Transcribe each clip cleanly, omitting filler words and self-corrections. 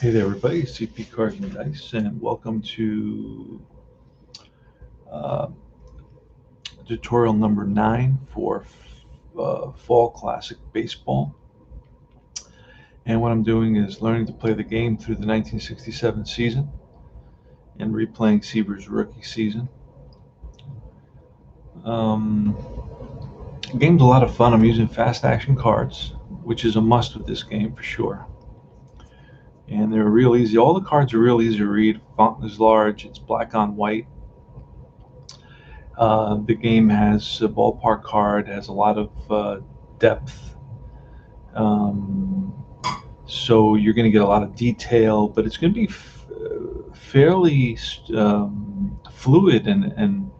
Hey there, everybody. CP Cards and Dice, and welcome to uh, tutorial number 9 for Fall Classic Baseball. And what I'm doing is learning to play the game through the 1967 season and replaying Seaver's rookie season. The game's a lot of fun. I'm using fast action cards, which is a must with this game for sure. And they're real easy. All the cards are real easy to read. Font is large. It's black on white. The game has a ballpark card, has a lot of depth. So you're going to get a lot of detail, but it's going to be fairly fluid and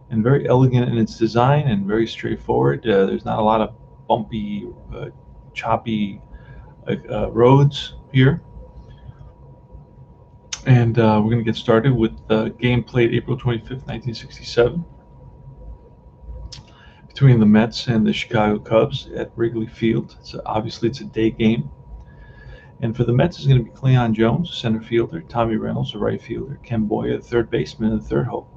very elegant in its design and very straightforward. There's not a lot of bumpy, choppy roads here. And we're going to get started with the game played April 25th, 1967. Between the Mets and the Chicago Cubs at Wrigley Field. Obviously, it's a day game. And for the Mets, it's going to be Kleon Jones, center fielder, Tommy Reynolds, the right fielder, Ken Boyer, the third baseman, in the third hole.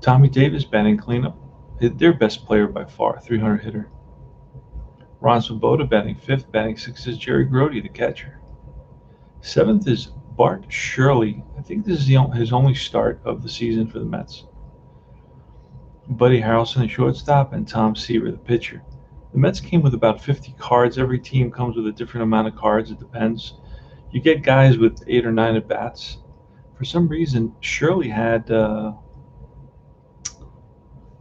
Tommy Davis batting cleanup, their best player by far, 300 hitter. Ron Swoboda batting fifth, batting sixth is Jerry Grody, the catcher. Seventh is Bart Shirley. I think this is his only start of the season for the Mets. Buddy Harrelson, the shortstop, and Tom Seaver, the pitcher. The Mets came with about 50 cards. Every team comes with a different amount of cards. It depends. You get guys with 8 or 9 at bats. For some reason, Shirley had.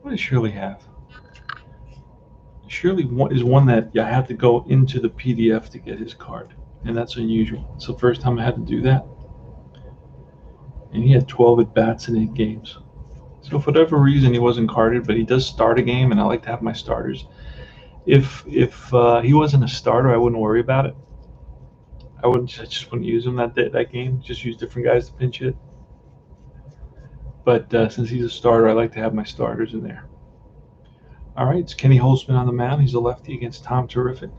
What does Shirley have? Shirley is one that you have to go into the PDF to get his card, and that's unusual. It's the first time I had to do that. And he had 12 at bats in 8 games. So for whatever reason, he wasn't carded, but he does start a game, and I like to have my starters. If he wasn't a starter, I wouldn't worry about it. I just wouldn't use him that game. Just use different guys to pinch hit. But since he's a starter, I like to have my starters in there. All right, it's Kenny Holtzman on the mound. He's a lefty against Tom Terrific.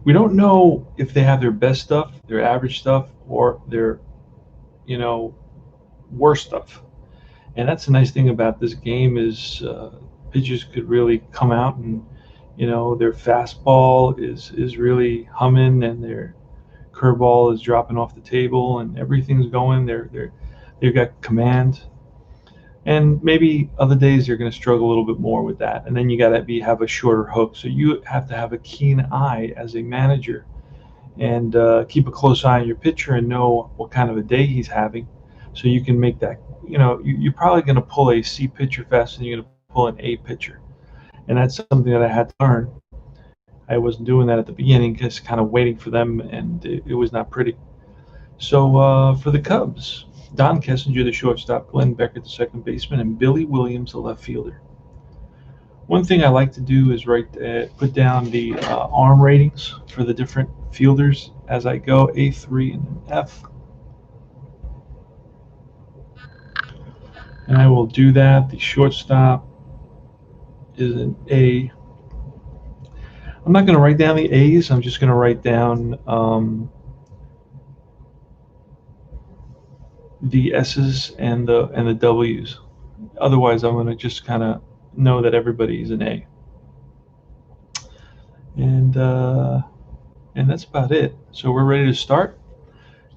We don't know if they have their best stuff, their average stuff, or their, worst stuff. And that's the nice thing about this game is pitchers could really come out and, their fastball is really humming and their curveball is dropping off the table and everything's going. They've got command. And maybe other days you're going to struggle a little bit more with that. And then you got to have a shorter hook. So you have to have a keen eye as a manager and keep a close eye on your pitcher and know what kind of a day he's having. So you can make that, you're probably going to pull a C pitcher faster than you're going to pull an A pitcher. And that's something that I had to learn. I wasn't doing that at the beginning, just kind of waiting for them, and it was not pretty. So for the Cubs, Don Kessinger, the shortstop, Glenn Becker, the second baseman, and Billy Williams, the left fielder. One thing I like to do is put down the arm ratings for the different fielders as I go, A3 and then F. And I will do that. The shortstop is an A. I'm not going to write down the A's. I'm just going to write down the S's and the W's. Otherwise, I'm going to just kind of know that everybody's an A. And that's about it. So we're ready to start.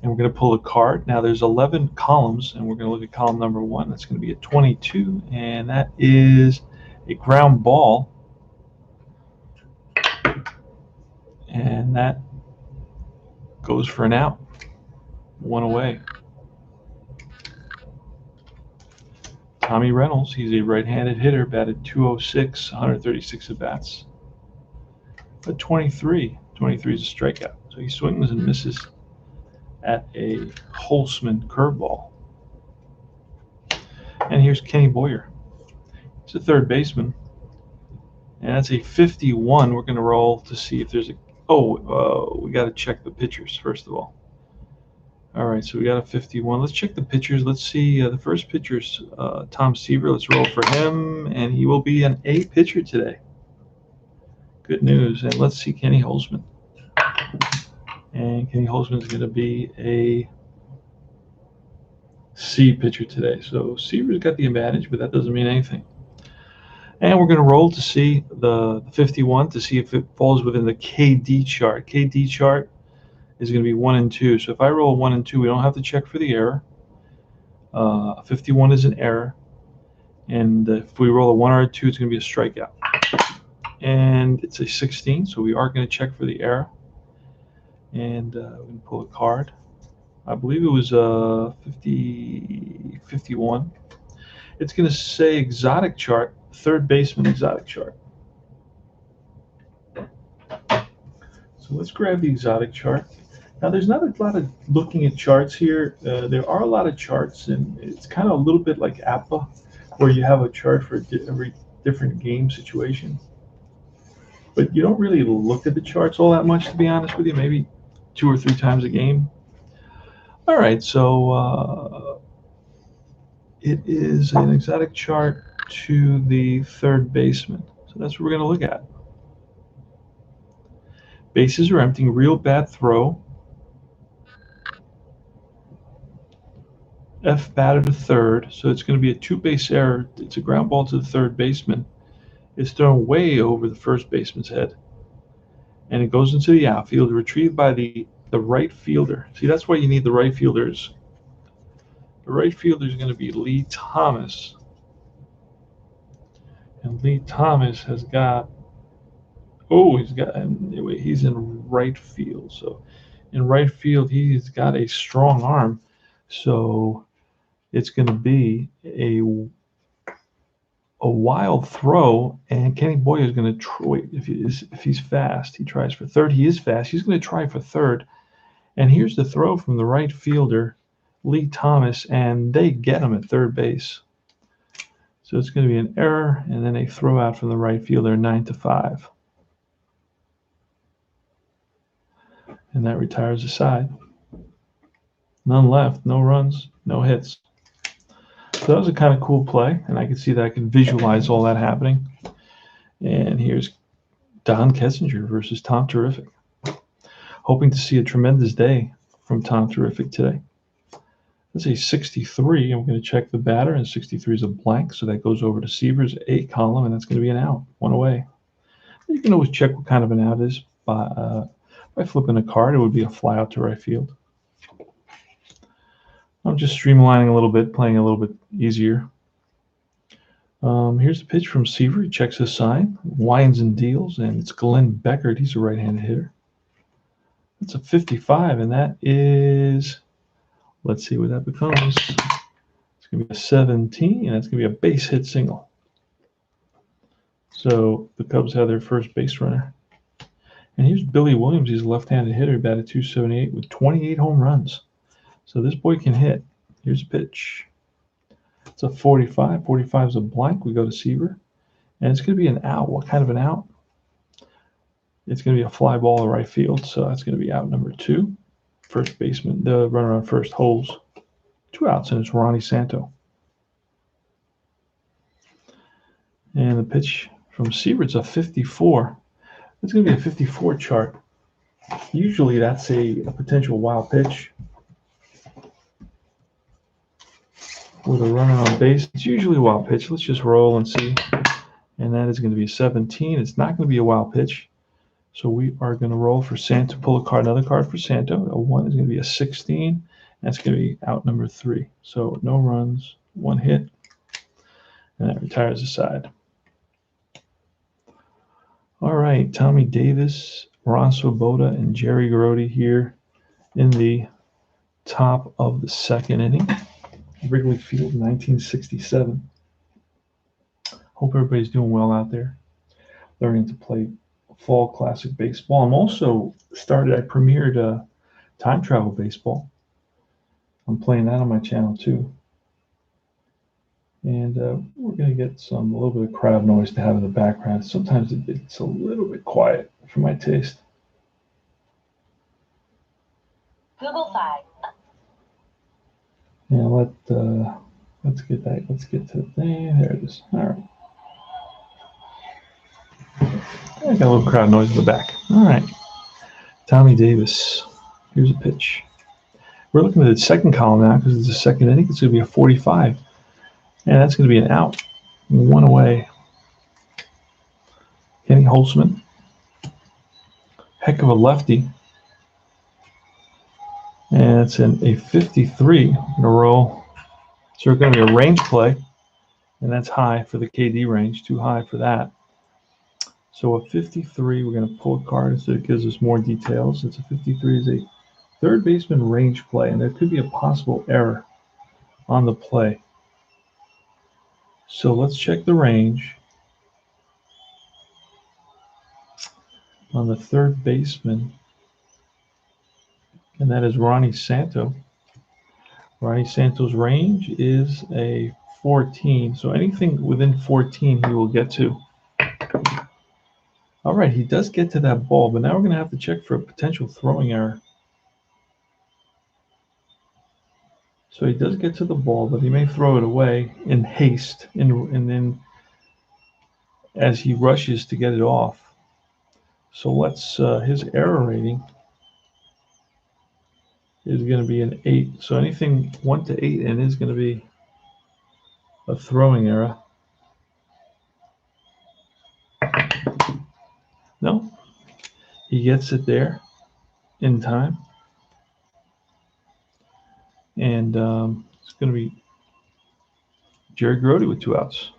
And we're going to pull a card. Now there's 11 columns, and we're going to look at column number 1. That's going to be a 22, and that is a ground ball. And that goes for an out. 1 away. Tommy Reynolds, he's a right-handed hitter, batted .206, 136 at bats. But 23 is a strikeout. So he swings and misses at a Holtzman curveball. And here's Kenny Boyer. He's a third baseman. And that's a 51. We're going to roll to see if there's a... we got to check the pitchers, first of all. All right, so we got a 51. Let's check the pitchers. Let's see. The first pitcher's Tom Seaver. Let's roll for him, and he will be an A pitcher today. Good news. And let's see Kenny Holtzman. And Kenny Holtzman is going to be a C pitcher today. So Seaver's got the advantage, but that doesn't mean anything. And we're going to roll to see the 51 to see if it falls within the KD chart. KD chart is going to be 1 and 2. So if I roll 1 and 2, we don't have to check for the error. 51 is an error. And if we roll a 1 or a 2, it's going to be a strikeout. And it's a 16, so we are going to check for the error. And we're going to pull a card. I believe it was 51. It's going to say exotic chart, third baseman exotic chart. So let's grab the exotic chart. Now, there's not a lot of looking at charts here. There are a lot of charts, and it's kind of a little bit like APA, where you have a chart for every different game situation. But you don't really look at the charts all that much, to be honest with you, maybe 2 or 3 times a game. All right, so it is an exotic chart to the third baseman. So that's what we're going to look at. Bases are empty, real bad throw. F batter to third, so it's going to be a 2-base error. It's a ground ball to the third baseman. It's thrown way over the first baseman's head. And it goes into the outfield, retrieved by the right fielder. See, that's why you need the right fielders. The right fielder is going to be Lee Thomas. And Lee Thomas has got, he's in right field. So in right field, he's got a strong arm. So it's going to be a wild throw, and Kenny Boyer is going to try. If he's fast, he tries for third. He is fast. He's going to try for third. And here's the throw from the right fielder, Lee Thomas, and they get him at third base. So it's going to be an error, and then a throw out from the right fielder, 9-5. And that retires the side. None left, no runs, no hits. So that was a kind of cool play, and I can see that I can visualize all that happening. And here's Don Kessinger versus Tom Terrific. Hoping to see a tremendous day from Tom Terrific today. That's a 63. I'm going to check the batter, and 63 is a blank, so that goes over to Seaver's A column, and that's going to be an out, 1 away. You can always check what kind of an out is by flipping a card. It would be a fly out to right field. I'm just streamlining a little bit, playing a little bit easier. Here's the pitch from Seaver. He checks his sign, winds and deals, and it's Glenn Beckert. He's a right-handed hitter. That's a 55, and that is, let's see what that becomes. It's going to be a 17, and that's going to be a base hit single. So the Cubs have their first base runner. And here's Billy Williams. He's a left-handed hitter, batted .278 with 28 home runs. So this boy can hit. Here's a pitch. It's a 45. 45 is a blank. We go to Seaver. And it's going to be an out. What kind of an out? It's going to be a fly ball to right field. So that's going to be out number 2. First baseman, the runner on first holds 2 outs, and it's Ronnie Santo. And the pitch from Seaver, it's a 54. It's going to be a 54 chart. Usually that's a potential wild pitch with a runner on base. It's usually a wild pitch. Let's just roll and see. And that is going to be a 17. It's not going to be a wild pitch. So we are going to roll for Santo, pull a card, another card for Santo. A 1 is going to be a 16. That's going to be out number 3. So no runs, 1 hit, and that retires the side. All right, Tommy Davis, Ron Swoboda, and Jerry Grody here in the top of the 2nd inning. Wrigley Field, 1967. Hope everybody's doing well out there, learning to play fall classic baseball. I'm also I premiered time travel baseball. I'm playing that on my channel too. And we're going to get a little bit of crowd noise to have in the background. Sometimes it's a little bit quiet for my taste. Google 5. Yeah, let's get that. Let's get to the thing. There it is. All right. I got a little crowd noise in the back. All right. Tommy Davis. Here's a pitch. We're looking at the second column now because it's the second inning. It's going to be a 45. And that's going to be an out. One away. Kenny Holtzman. Heck of a lefty. And it's in a 53 in a roll. So it's going to be a range play. And that's high for the KD range. Too high for that. So a 53, we're going to pull a card so it gives us more details. It's a 53 is a third baseman range play. And there could be a possible error on the play. So let's check the range on the third baseman, and that is Ronnie Santo. Ronnie Santo's range is a 14, so anything within 14 he will get to. All right, he does get to that ball, but now we're going to have to check for a potential throwing error. So he does get to the ball, but he may throw it away in haste, and then as he rushes to get it off. So let's his error rating is going to be an 8. So anything 1 to 8 and is going to be a throwing error. No, he gets it there in time. And it's going to be Jerry Grody with 2 outs.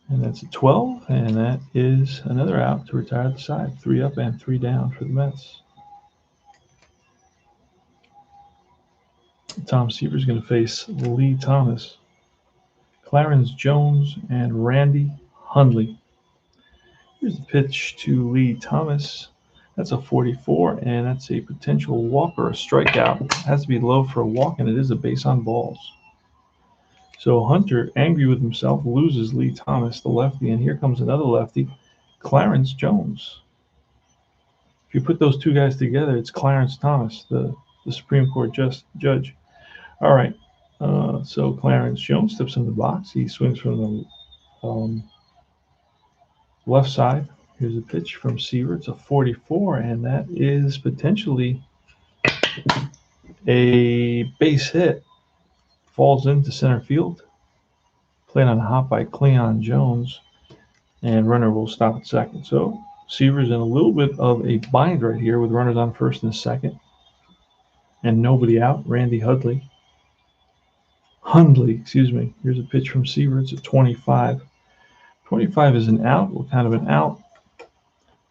And that's a 12, and that is another out to retire the side. 3 up and 3 down for the Mets. Tom Seaver's going to face Lee Thomas, Clarence Jones, and Randy Hudley. Here's the pitch to Lee Thomas. That's a 44, and that's a potential walk or a strikeout. It has to be low for a walk, and it is a base on balls. So Hunter, angry with himself, loses Lee Thomas, the lefty, and here comes another lefty, Clarence Jones. If you put those two guys together, it's Clarence Thomas, the Supreme Court judge. All right, so Clarence Jones steps in the box. He swings from the left side. Here's a pitch from Seaver. It's a 44, and that is potentially a base hit. Falls into center field. Played on a hop by Kleon Jones, and runner will stop at second. So Seaver's in a little bit of a bind right here with runners on first and second, and nobody out. Randy Hudley, excuse me. Here's a pitch from Seaver. It's a 25. 25 is an out. What kind of an out?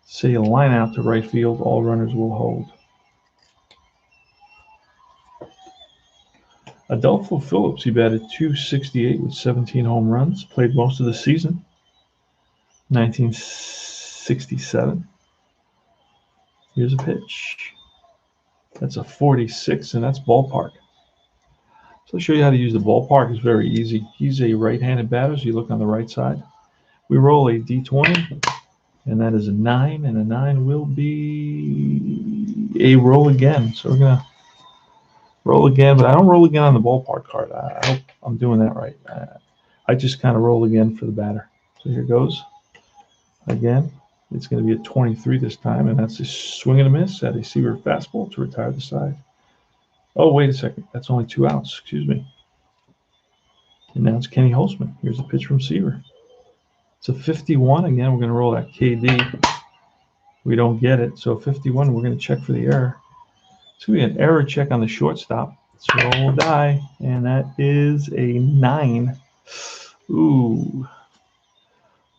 Say a line out to right field. All runners will hold. Adolfo Phillips, he batted .268 with 17 home runs. Played most of the season. 1967. Here's a pitch. That's a 46, and that's ballpark. So I'll show you how to use the ballpark. It's very easy. He's a right-handed batter, so you look on the right side. We roll a D20, and that is a 9, and a 9 will be a roll again. So we're going to roll again, but I don't roll again on the ballpark card. I hope I'm doing that right. I just kind of roll again for the batter. So here goes. Again, it's going to be a 23 this time, and that's a swing and a miss at a Seaver fastball to retire the side. Oh, wait a second. That's only 2 outs. Excuse me. And now it's Kenny Holtzman. Here's a pitch from Seaver. It's a 51. Again, we're going to roll that KD. We don't get it. So 51, we're going to check for the error. It's going to be an error check on the shortstop. Let's roll die, and that is a 9. Ooh.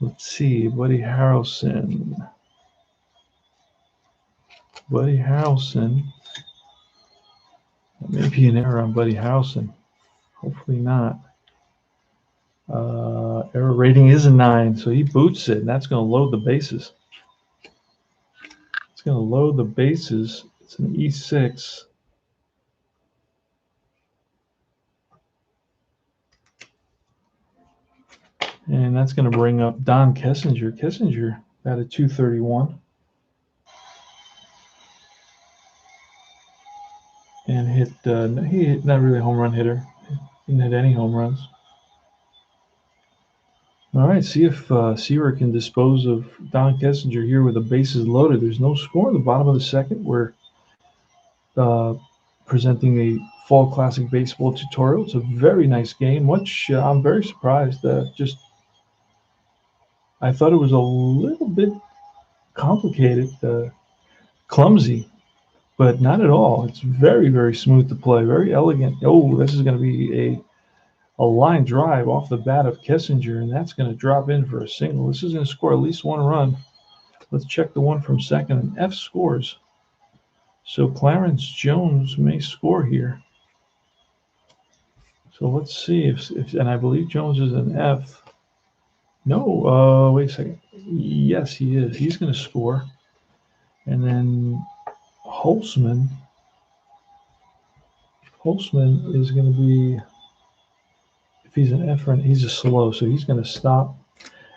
Let's see. Buddy Harrelson. That may be an error on Buddy Harrelson. Hopefully not. Error rating is a 9, so he boots it, and that's going to load the bases. It's going to load the bases. It's an E6. And that's going to bring up Don Kessinger. Kessinger batted .231. And hit not really a home run hitter. Didn't hit any home runs. All right, see if Seaver can dispose of Don Kessinger here with the bases loaded. There's no score in the bottom of the second. We're uh, presenting a Fall Classic Baseball tutorial. It's a very nice game. I'm very surprised. I thought it was a little bit complicated, clumsy, but not at all. It's very, very smooth to play, very elegant. Oh, this is going to be a line drive off the bat of Kessinger, and that's going to drop in for a single. This is going to score at least one run. Let's check the one from second, and F scores. So Clarence Jones may score here. So let's see if and I believe Jones is an F. No, wait a second. Yes, he is. He's going to score. And then Holtzman is going to be, if he's an F, he's a slow, so he's going to stop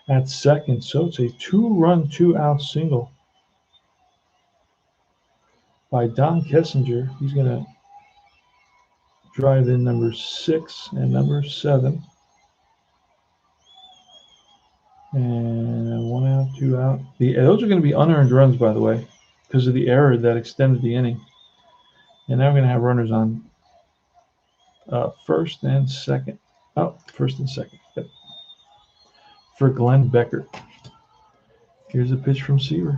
at second. So it's a 2-run, 2-out single by Don Kessinger. He's going to drive in number 6 and number 7. And 1 out, 2 out. Those are going to be unearned runs, by the way, because of the error that extended the inning. And now we're going to have runners on first and second. Oh, first and second. Yep. For Glenn Becker. Here's a pitch from Seaver.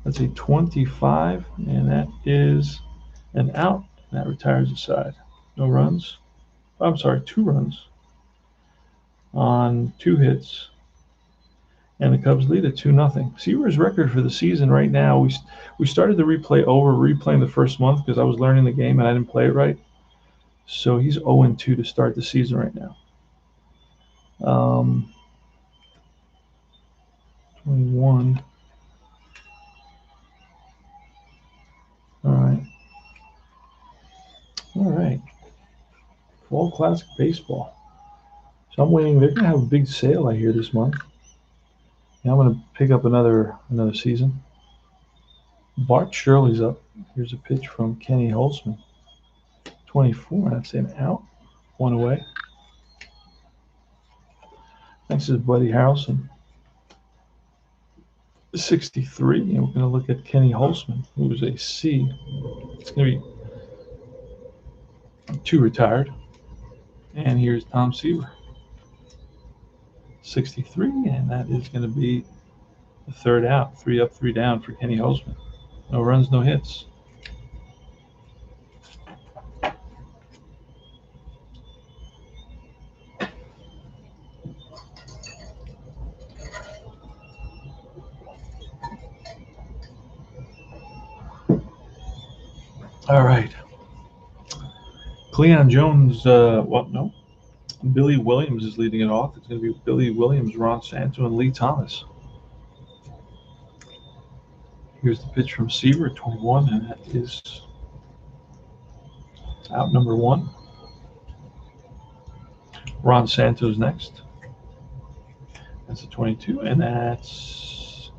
That's a 25, and that is an out. And that retires the side. No runs. I'm sorry, 2 runs on 2 hits. And the Cubs lead at 2-0. Seaver's record for the season right now, we started the replaying the first month because I was learning the game and I didn't play it right. So he's 0-2 to start the season right now. 21. All right. Fall Classic Baseball. So I'm waiting. They're going to have a big sale, I hear, this month. Now I'm going to pick up another season. Bart Shirley's up. Here's a pitch from Kenny Holtzman. 24. That's an out. 1 away. Next is Buddy Harrelson. 63. And we're going to look at Kenny Holtzman, who is a C. It's going to be 2 retired. And here's Tom Seaver. 63. And that is going to be the 3rd out. 3 up, 3 down for Kenny Holtzman. No runs, no hits. All right. Kleon Jones, no. Billy Williams is leading it off. It's going to be Billy Williams, Ron Santo, and Lee Thomas. Here's the pitch from Seaver at 21, and that is out number 1. Ron Santo's next. That's a 22, and that's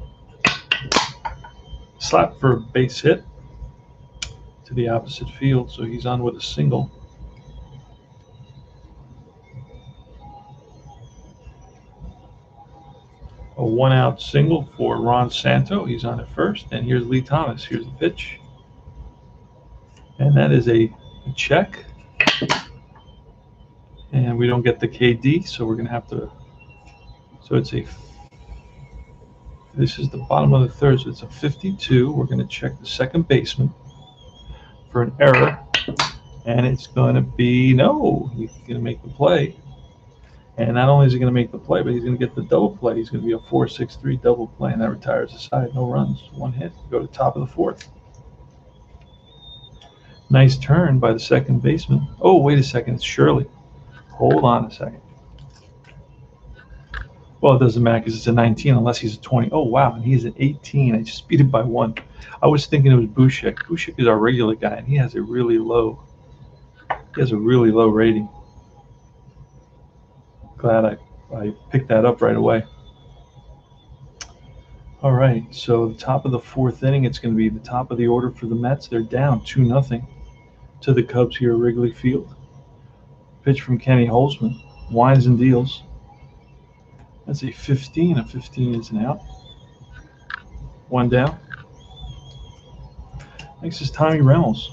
slap for a base hit to the opposite field, so he's on with a single. A 1-out single for Ron Santo. He's on at first, and here's Lee Thomas. Here's the pitch, and that is a check, and we don't get the KD, so we're going to have to. So this is the bottom of the 3rd, so it's a 52. We're going to check the second baseman for an error, and it's going to be no. He's going to make the play, and not only is he going to make the play, but he's going to get the double play. He's going to be a 4-6-3 double play, and that retires the side. No runs, 1 hit. Go to top of the 4th. Nice turn by the second baseman. Oh, wait a second, it's Shirley. Hold on a second. Well, it doesn't matter because it's a 19 unless he's a 20. Oh, wow, and he's an 18. I just beat him by 1. I was thinking it was Bushek. Bushek is our regular guy, and he has a really low rating. Glad I picked that up right away. All right, so the top of the 4th inning, it's going to be the top of the order for the Mets. They're down 2-0 to the Cubs here at Wrigley Field. Pitch from Kenny Holtzman. Winds and deals. That's a 15. A 15 is an out. One down. Next is Tommy Reynolds.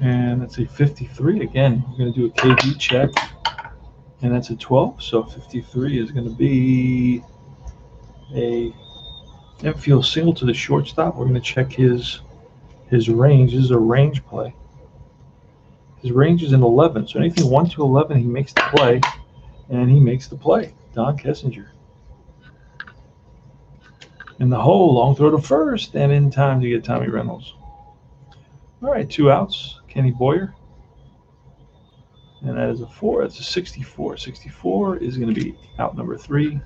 And that's a 53. Again, we're going to do a KD check. And that's a 12. So 53 is going to be a infield single to the shortstop. We're going to check his range. This is a range play. His range is an 11. So anything 1 to 11, he makes the play. And he makes the play. Don Kessinger. In the hole, long throw to first, and in time to get Tommy Reynolds. All right, 2 outs. Kenny Boyer. And that is a 4. That's a 64. 64 is going to be out number 3.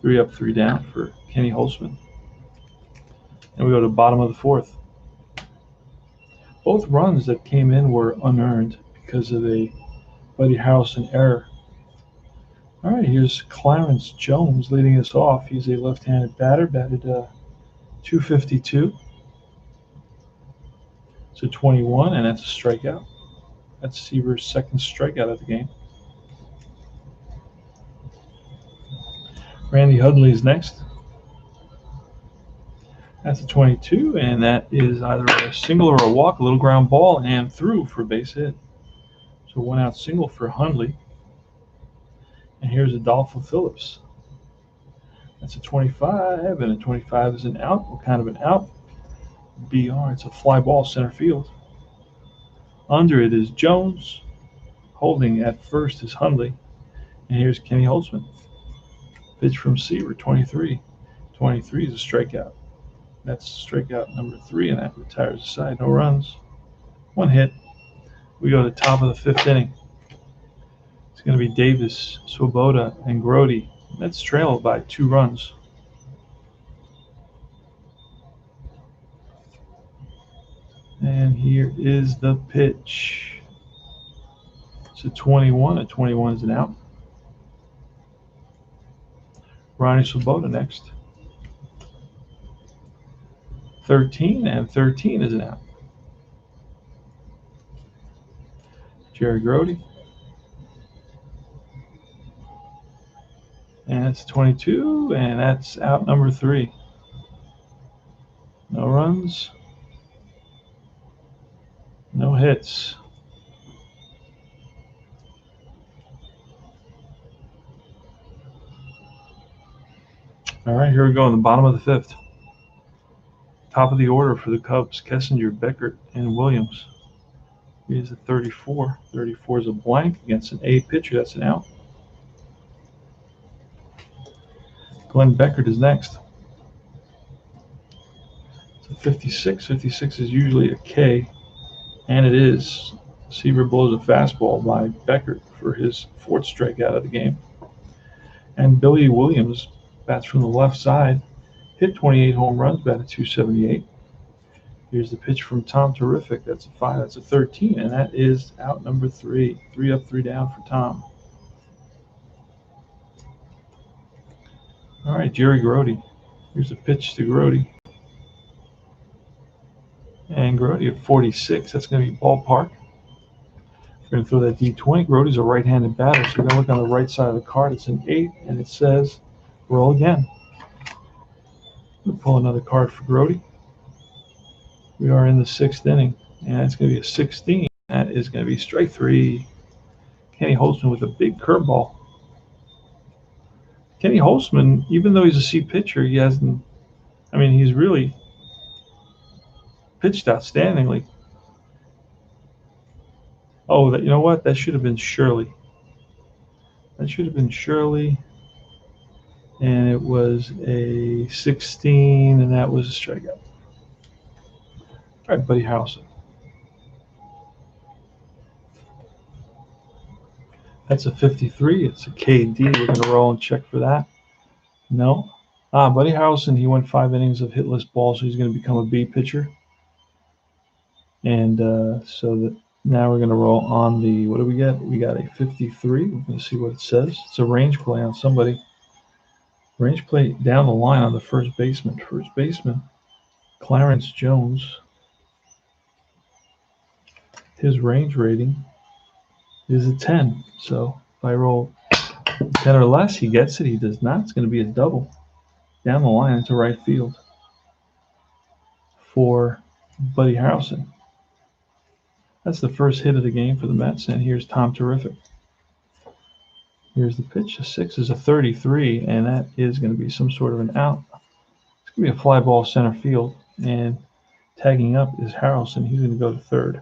3 up, 3 down for Kenny Holtzman. And we go to the bottom of the 4th. Both runs that came in were unearned because of a Buddy Harrelson error. All right, here's Clarence Jones leading us off. He's a left-handed batter, batted 252. So 21, and that's a strikeout. That's Seaver's second strikeout of the game. Randy Hudley is next. That's a 22, and that is either a single or a walk, a little ground ball, and through for base hit. So 1 out single for Hudley. And here's Adolfo Phillips. That's a 25, and a 25 is an out. What kind of an out? BR. It's a fly ball center field. Under it is Jones. Holding at first is Hudley. And here's Kenny Holtzman. Pitch from Seaver, 23. 23 is a strikeout. That's strikeout number 3, and that retires the side. No runs. 1 hit. We go to the top of the 5th inning. It's going to be Davis, Swoboda, and Grody. That's trailed by 2 runs. And here is the pitch. It's a 21. A 21 is an out. Ronnie Swoboda next. 13, and 13 is an out. Jerry Grody. And it's 22, and that's out number 3. No runs. No hits. All right, here we go in the bottom of the 5th. Top of the order for the Cubs, Kessinger, Beckert, and Williams. Here's a 34. 34 is a blank against an A pitcher. That's an out. Glenn Beckert is next. It's a 56. 56 is usually a K, and it is. Seaver blows a fastball by Beckert for his 4th strikeout of the game. And Billy Williams bats from the left side. Hit 28 home runs, batted 278. Here's the pitch from Tom Terrific. That's a 5. That's a 13, and that is out number 3. 3 up, 3 down for Tom. All right, Jerry Grody. Here's a pitch to Grody. And Grody at 46. That's going to be ballpark. We're going to throw that D20. Grody's a right-handed batter, so we're going to look on the right side of the card. It's an 8, and it says roll again. We'll pull another card for Grody. We are in the 6th inning, and it's going to be a 16. That is going to be strike 3. Kenny Holtzman with a big curveball. Kenny Holtzman, even though he's a C pitcher, he's really pitched outstandingly. Oh, you know what? That should have been Shirley. That should have been Shirley. And it was a 16, and that was a strikeout. All right, Buddy Harrelson. That's a 53. It's a KD. We're going to roll and check for that. No. Buddy Harrelson, he went 5 innings of hitless balls, so he's going to become a B pitcher. And so that now we're going to roll on the, what do we get? We got a 53. We're going to see what it says. It's a range play on somebody. Range play down the line on the first baseman. First baseman, Clarence Jones. His range rating is a 10. So if I roll 10 or less, he gets it. He does not. It's going to be a double down the line into right field for Buddy Harrelson. That's the first hit of the game for the Mets, and here's Tom Terrific. Here's the pitch. A 6 is a 33, and that is going to be some sort of an out. It's going to be a fly ball center field, and tagging up is Harrelson. He's going to go to third.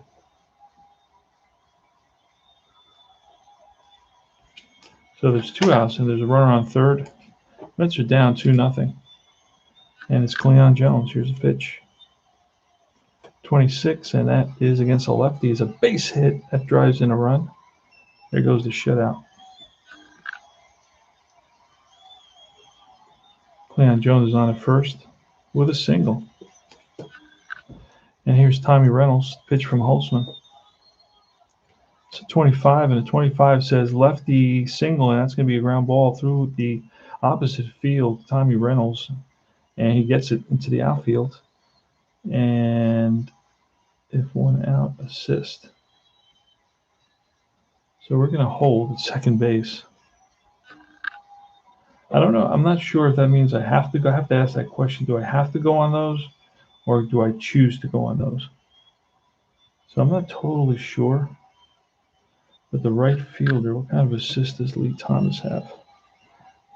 So there's 2 outs, and there's a runner on third. Mets are down 2-0. And it's Kleon Jones. Here's a pitch. 26, and that is against a lefty. It's a base hit that drives in a run. There goes the shutout. Kleon Jones is on at first with a single. And here's Tommy Reynolds, pitch from Holtzman. It's a 25, and a 25 says lefty single, and that's going to be a ground ball through the opposite field, Tommy Reynolds, and he gets it into the outfield. And if one out, assist. So we're going to hold at second base. I don't know. I'm not sure if that means I have to go. I have to ask that question. Do I have to go on those, or do I choose to go on those? So I'm not totally sure. But the right fielder, what kind of assist does Lee Thomas have?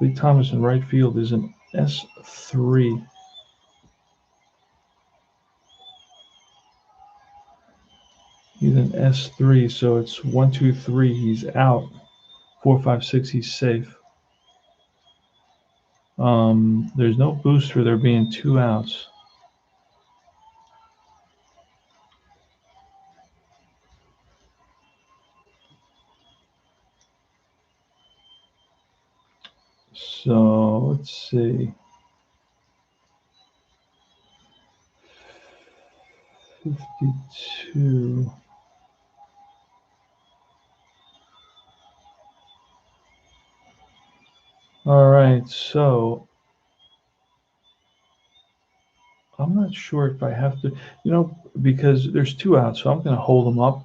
Lee Thomas in right field is an S3. He's an S3, so it's 1, 2, 3. He's out. 4, 5, 6. He's safe. There's no boost for there being 2 outs. So let's see. 52. All right, so I'm not sure if I have to, because there's 2 outs, so I'm going to hold them up.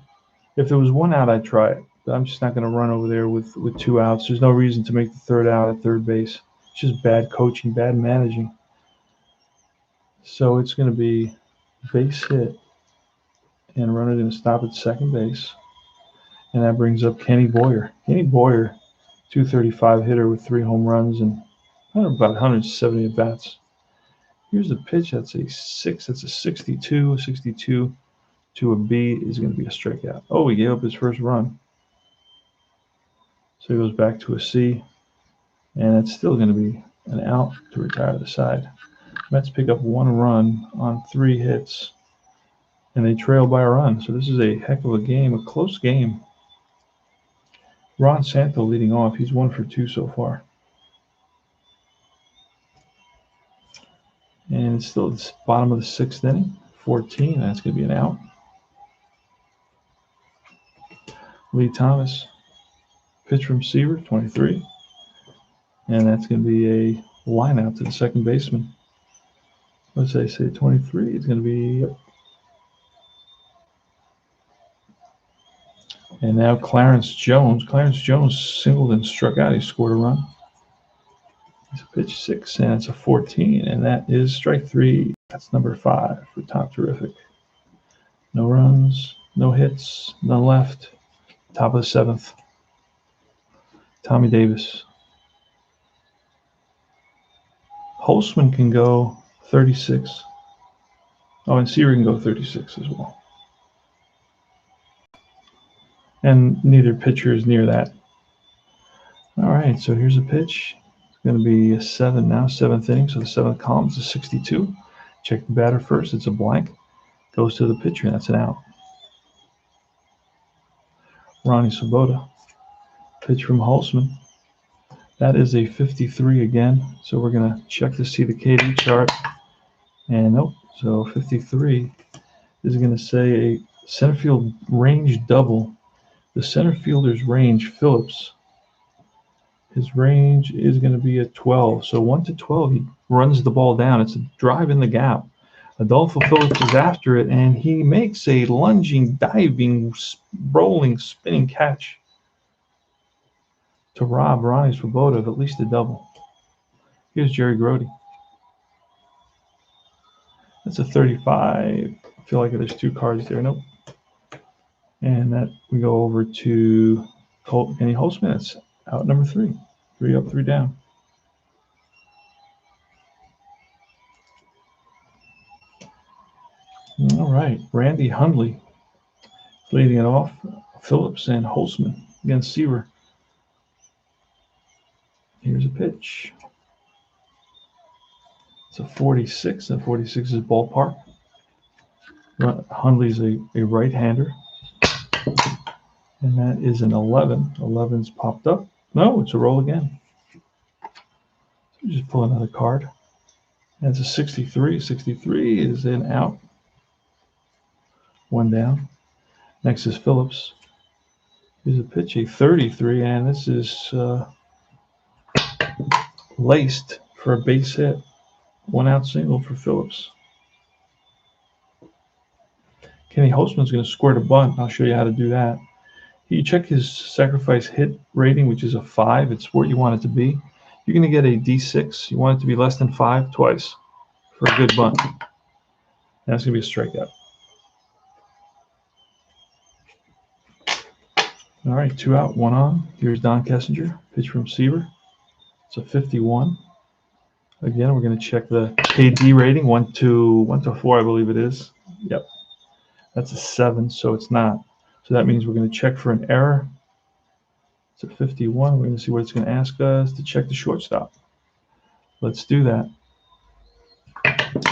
If there was 1 out, I'd try it. But I'm just not going to run over there with 2 outs. There's no reason to make the 3rd out at third base. It's just bad coaching, bad managing. So it's going to be base hit, and runner going to stop at second base. And that brings up Kenny Boyer. Kenny Boyer, 235 hitter with 3 home runs and about 170 at bats. Here's the pitch. That's a 6. That's a 62. 62 to a B is going to be a strikeout. Oh, he gave up his first run. So he goes back to a C. And it's still going to be an out to retire to the side. Mets pick up 1 run on 3 hits. And they trail by a run. So this is a heck of a game, a close game. Ron Santo leading off. He's 1 for 2 so far. And it's still at the bottom of the 6th inning. 14. That's going to be an out. Lee Thomas. Pitch from Seaver, 23. And that's going to be a line out to the second baseman. Let's say 23. It's going to be. And now Clarence Jones. Clarence Jones singled and struck out. He scored a run. It's a pitch 6, and it's a 14, and that is strike 3. That's number 5 for Tom Terrific. No runs, no hits, none left. Top of the 7th. Tommy Davis. Holtzman can go 36. Oh, and Seaver can go 36 as well. And neither pitcher is near that. All right, so here's a pitch. It's going to be a 7 now, 7th inning. So the 7th column is a 62. Check the batter first. It's a blank. Goes to the pitcher, and that's an out. Ronnie Swoboda. Pitch from Holtzman. That is a 53 again. So we're going to check to see the KD chart. And nope. So 53 is going to say a center field range double. The center fielder's range, Phillips, his range is going to be at 12. So 1 to 12, he runs the ball down. It's a drive in the gap. Adolfo Phillips is after it, and he makes a lunging, diving, rolling, spinning catch to rob Ronnie Swoboda of at least a double. Here's Jerry Grody. That's a 35. I feel like there's 2 cards there. Nope. And that we go over to Kenny Holtzman. It's out number 3. 3 up, 3 down. All right. Randy Hudley leading it off. Phillips and Holtzman against Seaver. Here's a pitch. It's a 46. And 46 is ballpark. Hundley's a right-hander. And that is an 11. 11's popped up. No, it's a roll again. So just pull another card. That's a 63. 63 is an out. 1 down. Next is Phillips. Here's a pitch, a 33, and this is laced for a base hit. 1 out single for Phillips. Kenny Holtzman's going to squirt a bunt. I'll show you how to do that. You check his sacrifice hit rating, which is a 5. It's what you want it to be. You're going to get a D6. You want it to be less than 5 twice for a good bunt. That's going to be a strikeout. All right, 2 out, 1 on. Here's Don Kessinger, pitch from Seaver. It's a 51. Again, we're going to check the KD rating, 1 to 4, I believe it is. Yep, that's a 7, so it's not. So that means we're going to check for an error. It's a 51. We're going to see what it's going to ask us to check the shortstop. Let's do that.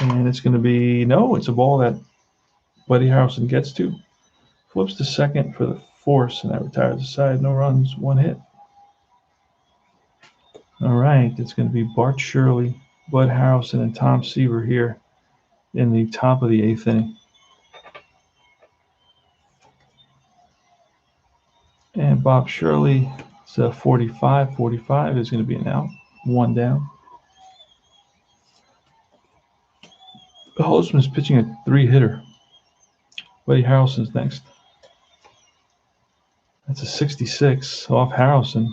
And it's going to be, no, it's a ball that Buddy Harrelson gets to. Flips to second for the force, and that retires the side. No runs, 1 hit. All right, it's going to be Bart Shirley, Bud Harrelson, and Tom Seaver here in the top of the 8th inning. And Bob Shirley, it's a 45. 45 is going to be an out. 1 down. Holtzman's pitching a 3-hitter. Buddy Harrelson's next. That's a 66 off Harrelson.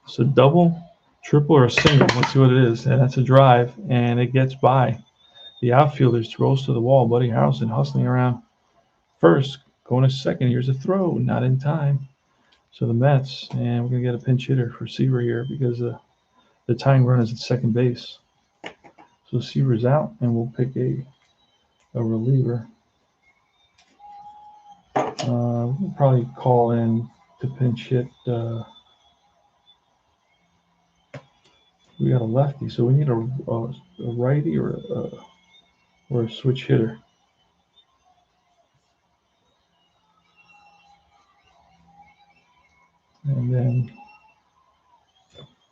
It's a double, triple, or a single. Let's see what it is. And that's a drive, and it gets by the outfielders, rolls to the wall. Buddy Harrelson hustling around first, going to second. Here's a throw, not in time. So the Mets, and we're going to get a pinch hitter for Seaver here because the tying run is at second base. So Seaver's out, and we'll pick a reliever. We'll probably call in to pinch hit. We got a lefty, so we need a righty or a switch hitter. And then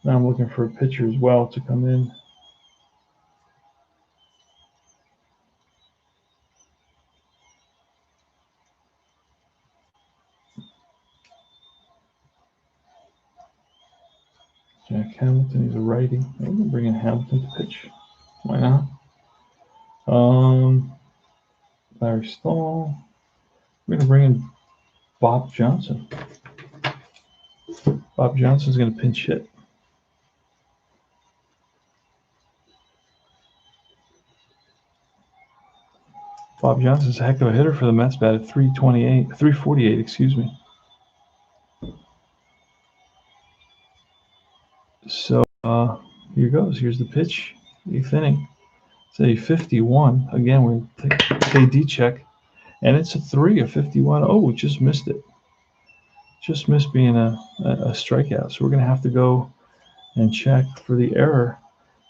now I'm looking for a pitcher as well to come in. Jack Hamilton, he's a righty. I'm going to bring in Hamilton to pitch. Why not? Larry Stahl. We're going to bring in Bob Johnson. Bob Johnson's going to pinch hit. Bob Johnson's a heck of a hitter for the Mets, batted 348, excuse me. So here goes. Here's the pitch, 8th inning. It's a 51. Again, we'll take KD check, and it's a 3, a 51. Oh, we just missed it. Just missed being a strikeout. So we're going to have to go and check for the error.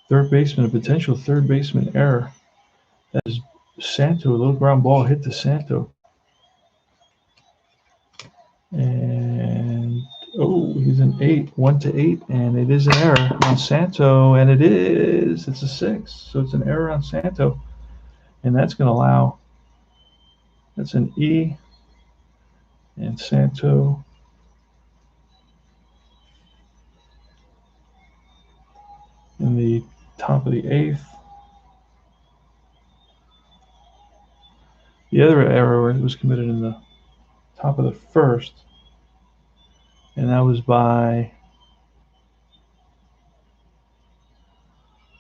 Third baseman, a potential third baseman error. That is Santo, a little ground ball hit to Santo. And, he's an 8, 1 to 8, and it is an error on Santo, and it's a 6. So it's an error on Santo, and that's going to allow, that's an E, and Santo in the top of the 8th. The other error was committed in the top of the 1st, and that was by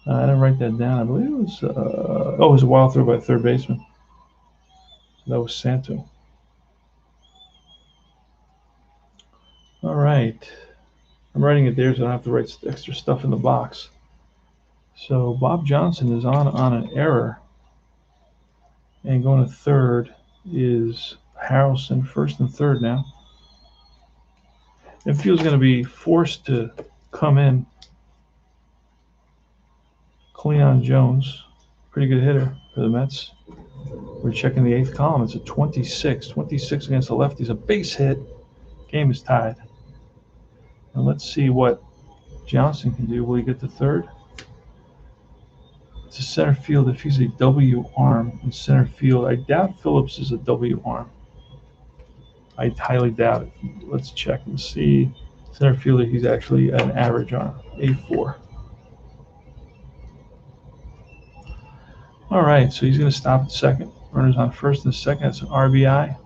I didn't write that down. I believe it was, it was a wild throw by third baseman. That was Santo. All right. I'm writing it there so I don't have to write extra stuff in the box. So Bob Johnson is on an error. And going to third is Harrelson, first and third now. Infield's going to be forced to come in. Kleon Jones, pretty good hitter for the Mets. We're checking the eighth column. It's a 26. 26 against the lefties. A base hit. Game is tied. And let's see what Johnson can do. Will he get to third? It's a center field. If he's a W arm in center field, I doubt Phillips is a W arm. I highly doubt it. Let's check and see. Center fielder, he's actually an average arm, A4. All right, so he's going to stop at second. Runners on first and second. That's an RBI.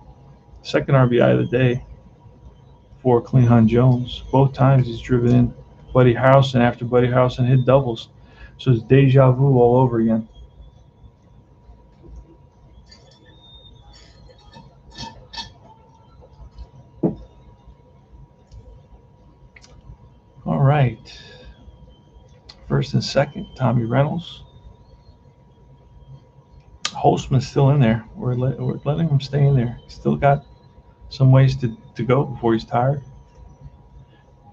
Second RBI of the day for Kleon Jones. Both times he's driven in Buddy Harrelson after Buddy Harrelson hit doubles. So it's deja vu all over again. All right. First and second, Tommy Reynolds. Holtzman's still in there. We're letting him stay in there. He's still got some ways to go before he's tired.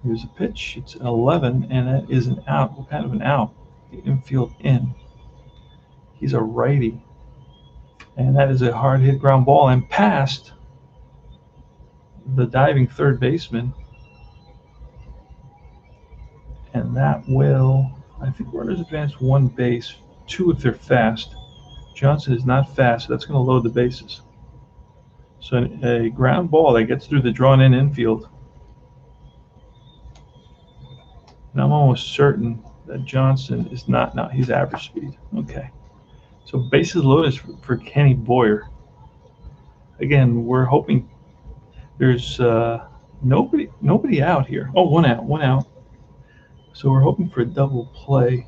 Here's a pitch. It's an 11, and that is an out. What kind of an out? The infield in. He's a righty. And that is a hard hit ground ball and past the diving third baseman. And that will, I think runners advance one base, two if they're fast. Johnson is not fast, so that's going to load the bases. So a ground ball that gets through the drawn-in infield. And I'm almost certain that Johnson is not, no, he's average speed. Okay. So bases loaded for Kenny Boyer. Again, we're hoping there's nobody out here. Oh, one out. So we're hoping for a double play.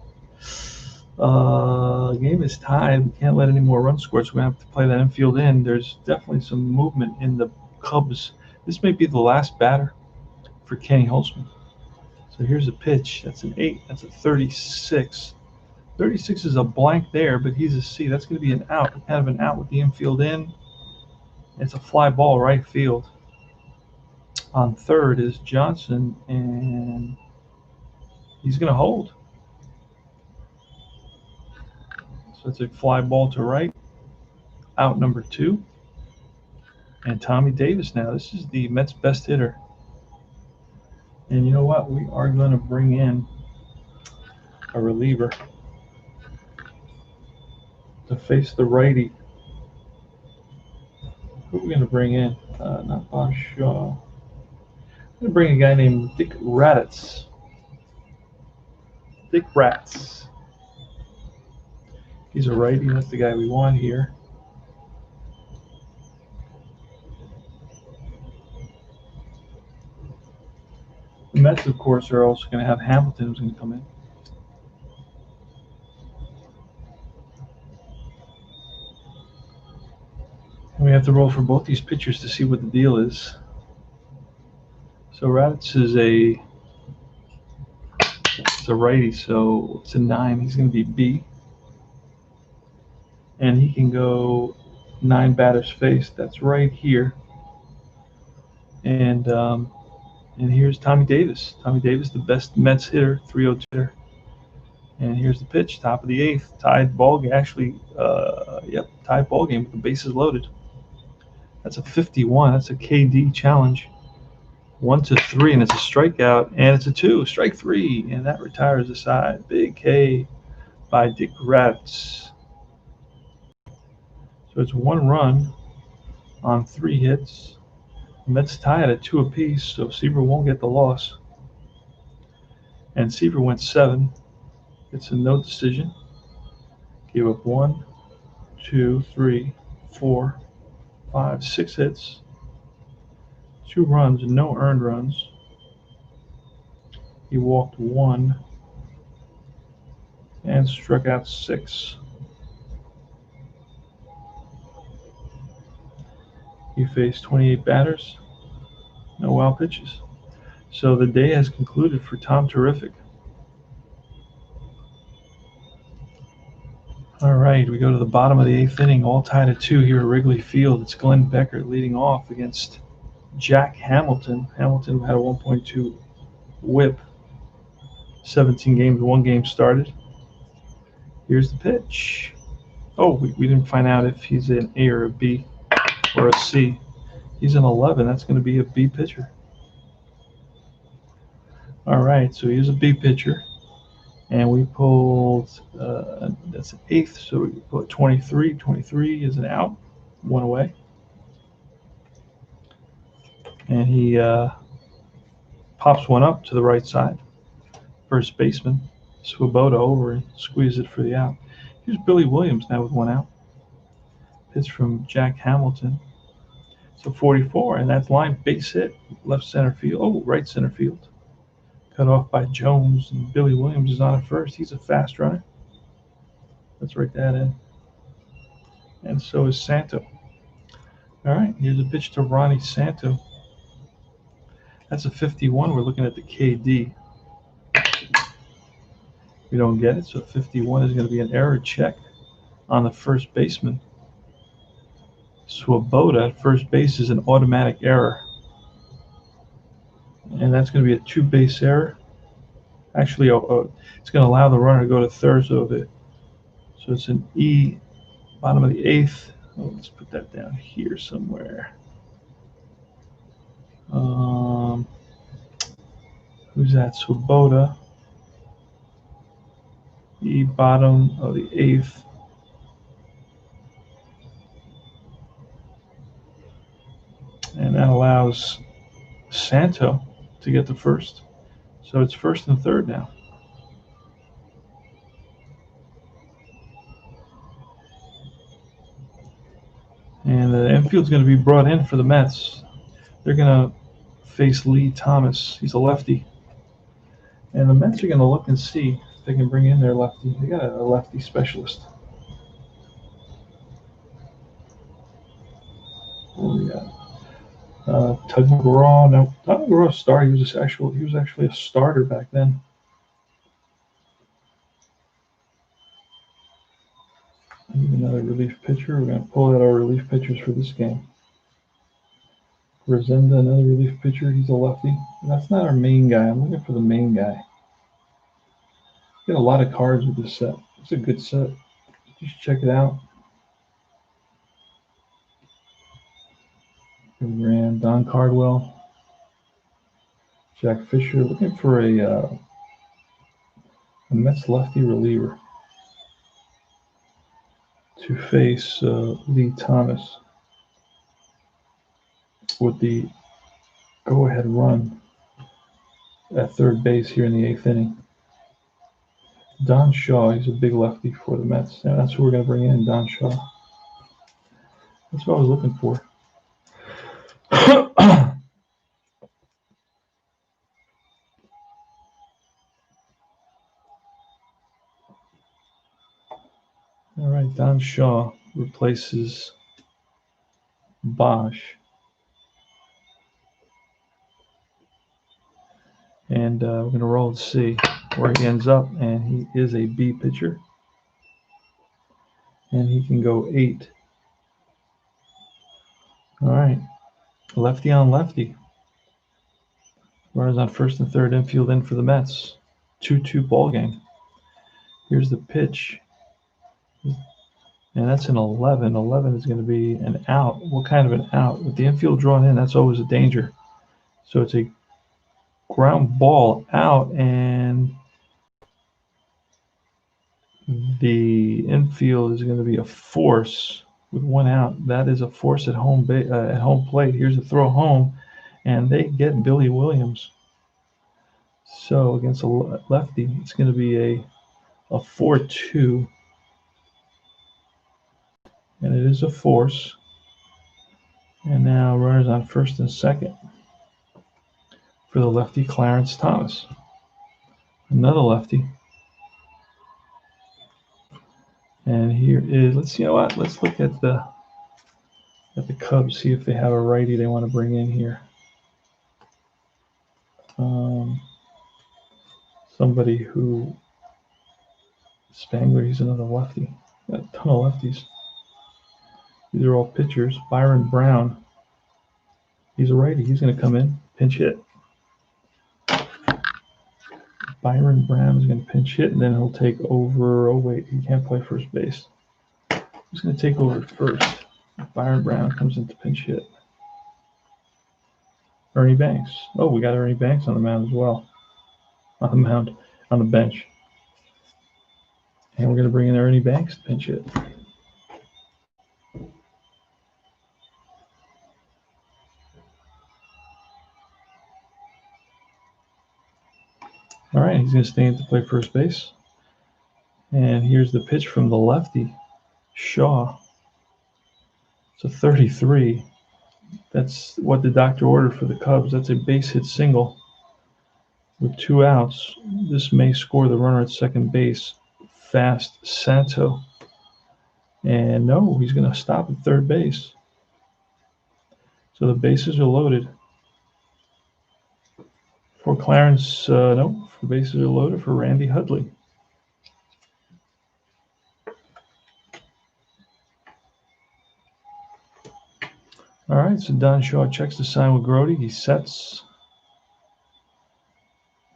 Game is tied. We can't let any more runs score, so we have to play that infield in. There's definitely some movement in the Cubs. This may be the last batter for Kenny Holtzman. So here's a pitch. That's an 8. That's a 36. 36 is a blank there, but he's a C. That's going to be an out, kind of an out with the infield in. It's a fly ball right field. On third is Johnson, and he's going to hold. So it's a fly ball to right. Out number 2. And Tommy Davis now. This is the Mets' best hitter. And you know what? We are going to bring in a reliever to face the righty. Who are we going to bring in? Not Bob Shaw. I'm going to bring a guy named Dick Raditz. Dick Ratz. He's a righty. That's the guy we want here. The Mets, of course, are also going to have Hamilton who's going to come in. And we have to roll for both these pitchers to see what the deal is. So Raditz is a righty, so it's a 9. He's going to be B. And he can go 9 batters faced. That's right here. And here's Tommy Davis. Tommy Davis, the best Mets hitter, 302 hitter. And here's the pitch, top of the 8th, tied ball game. Actually, tied ball game with the bases loaded. That's a 51. That's a KD challenge. 1-3, and it's a strikeout, and it's a 2. Strike 3, and that retires the side. Big K by Dick Ratz. So it's 1 run on 3 hits. The Mets tied at 2 apiece, so Seaver won't get the loss. And Seaver went 7. It's a no decision. Gave up 1, 2, 3, 4, 5, 6 hits. 2 runs and no earned runs. He walked 1. and struck out 6. He faced 28 batters, no wild pitches. So the day has concluded for Tom Terrific. All right, we go to the bottom of the 8th inning, all tied at 2 here at Wrigley Field. It's Glenn Becker leading off against Jack Hamilton. Hamilton had a 1.2 whip, 17 games, 1 game started. Here's the pitch. Oh, we didn't find out if he's an A or a B or a C. He's an 11. That's going to be a B pitcher. All right, so he's a B pitcher. And we pulled, that's an 8th, so we put 23. 23 is an out, 1 away. And he pops one up to the right side. First baseman, Swoboda over and squeezes it for the out. Here's Billy Williams now with 1 out. Pitch from Jack Hamilton. So 44, and that's line base hit, left center field. Oh, right center field. Cut off by Jones, and Billy Williams is on at first. He's a fast runner. Let's write that in. And so is Santo. All right, here's a pitch to Ronnie Santo. That's a 51. We're looking at the KD. We don't get it, so 51 is going to be an error check on the first baseman. Swoboda at first base is an automatic error. And that's going to be a 2-base error. Actually, it's going to allow the runner to go to third, so it's an E, bottom of the 8th. Oh, let's put that down here somewhere. Who's that? Swoboda. E, bottom of the 8th. And that allows Santo to get to first. So it's first and third now. And the infield's going to be brought in for the Mets. They're going to face Lee Thomas. He's a lefty. And the Mets are going to look and see if they can bring in their lefty. They got a lefty specialist. What do we got? Tug McGraw. No, Tug McGraw started. He was actually a starter back then. Another relief pitcher. We're going to pull out our relief pitchers for this game. Resenda, another relief pitcher. He's a lefty. That's not our main guy. I'm looking for the main guy. Get a lot of cards with this set. It's a good set. You should check it out. Ran Don Cardwell, Jack Fisher. Looking for a Mets lefty reliever to face Lee Thomas with the go-ahead run at third base here in the 8th inning. Don Shaw, he's a big lefty for the Mets. And that's who we're going to bring in, Don Shaw. That's what I was looking for. All right, Don Shaw replaces Bosch. And we're going to roll to see where he ends up. And he is a B pitcher. And he can go 8. All right, lefty on lefty. Runners on first and third, infield in for the Mets. 2-2 ball game. Here's the pitch. And that's an 11. 11 is going to be an out. What kind of an out? With the infield drawn in, that's always a danger. So it's a ground ball out, and the infield is going to be a force with 1 out. That is a force at home plate. Here's a throw home, and they get Billy Williams. So against a lefty, it's going to be a 4-2. And it is a force. And now runners on first and second for the lefty Clarence Thomas. Another lefty. And here is, let's see, you know what? Let's look at the Cubs, see if they have a righty they want to bring in here. Somebody who, Spangler, he's another lefty. Got a ton of lefties. These are all pitchers. Byron Brown, he's a righty. He's going to come in, pinch hit. Byron Brown is going to pinch hit, and then he'll take over. Oh, wait, he can't play first base. He's going to take over first. Byron Brown comes in to pinch hit. Ernie Banks. Oh, we got Ernie Banks on the mound as well. On the bench. And we're going to bring in Ernie Banks to pinch hit. All right, he's going to stay in to play first base. And here's the pitch from the lefty, Shaw. It's a 33. That's what the doctor ordered for the Cubs. That's a base hit single with 2 outs. This may score the runner at second base, Fast Santo. And no, he's going to stop at third base. So the bases are loaded. For Clarence, no, the bases are loaded for Randy Hudley. All right, so Don Shaw checks the sign with Grody. He sets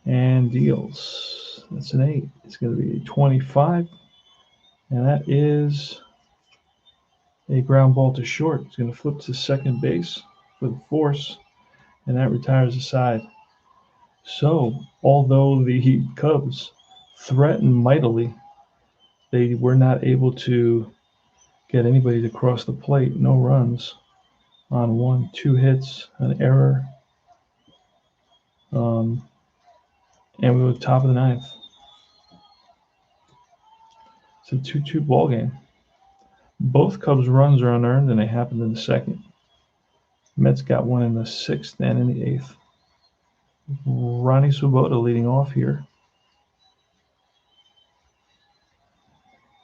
and deals. That's an 8. It's going to be a 25. And that is a ground ball to short. It's going to flip to second base with force, and that retires the side. So, although the Cubs threatened mightily, they were not able to get anybody to cross the plate. No runs on 2 hits, an error. And we were top of the 9th. It's a 2-2 ball game. Both Cubs runs are unearned, and they happened in the 2nd. Mets got one in the 6th and in the 8th. Ronnie Swoboda leading off here.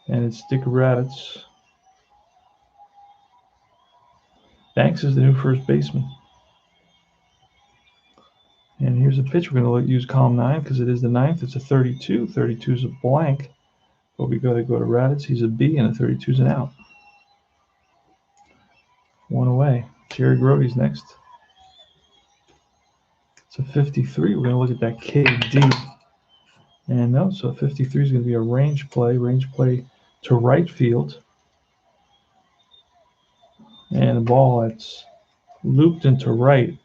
And it's Dick Raditz. Banks is the new first baseman. And here's a pitch. We're going to use column 9 because it is the 9th. It's a 32. 32 is a blank. But we got to go to Raditz. He's a B, and a 32 is an out. 1 away. Jerry Grody's next. It's a 53. We're going to look at that KD. And no, so 53 is going to be a range play to right field. And the ball that's looped into right.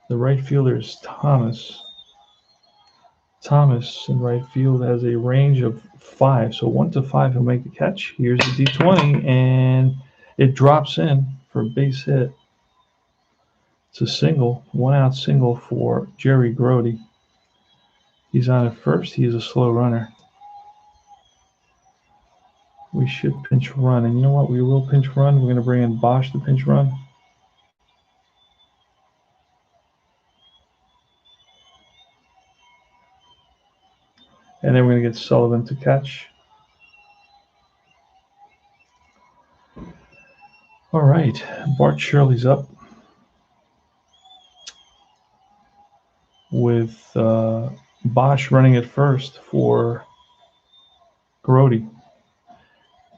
The right fielder is Thomas. Thomas in right field has a range of 5. So 1 to 5, he'll make the catch. Here's the D20, and it drops in for a base hit. It's a single, 1-out single for Jerry Grody. He's on at first. He's a slow runner. We should pinch run. And you know what? We will pinch run. We're going to bring in Bosch to pinch run. And then we're going to get Sullivan to catch. All right. Bart Shirley's up with Bosch running at first for Grody.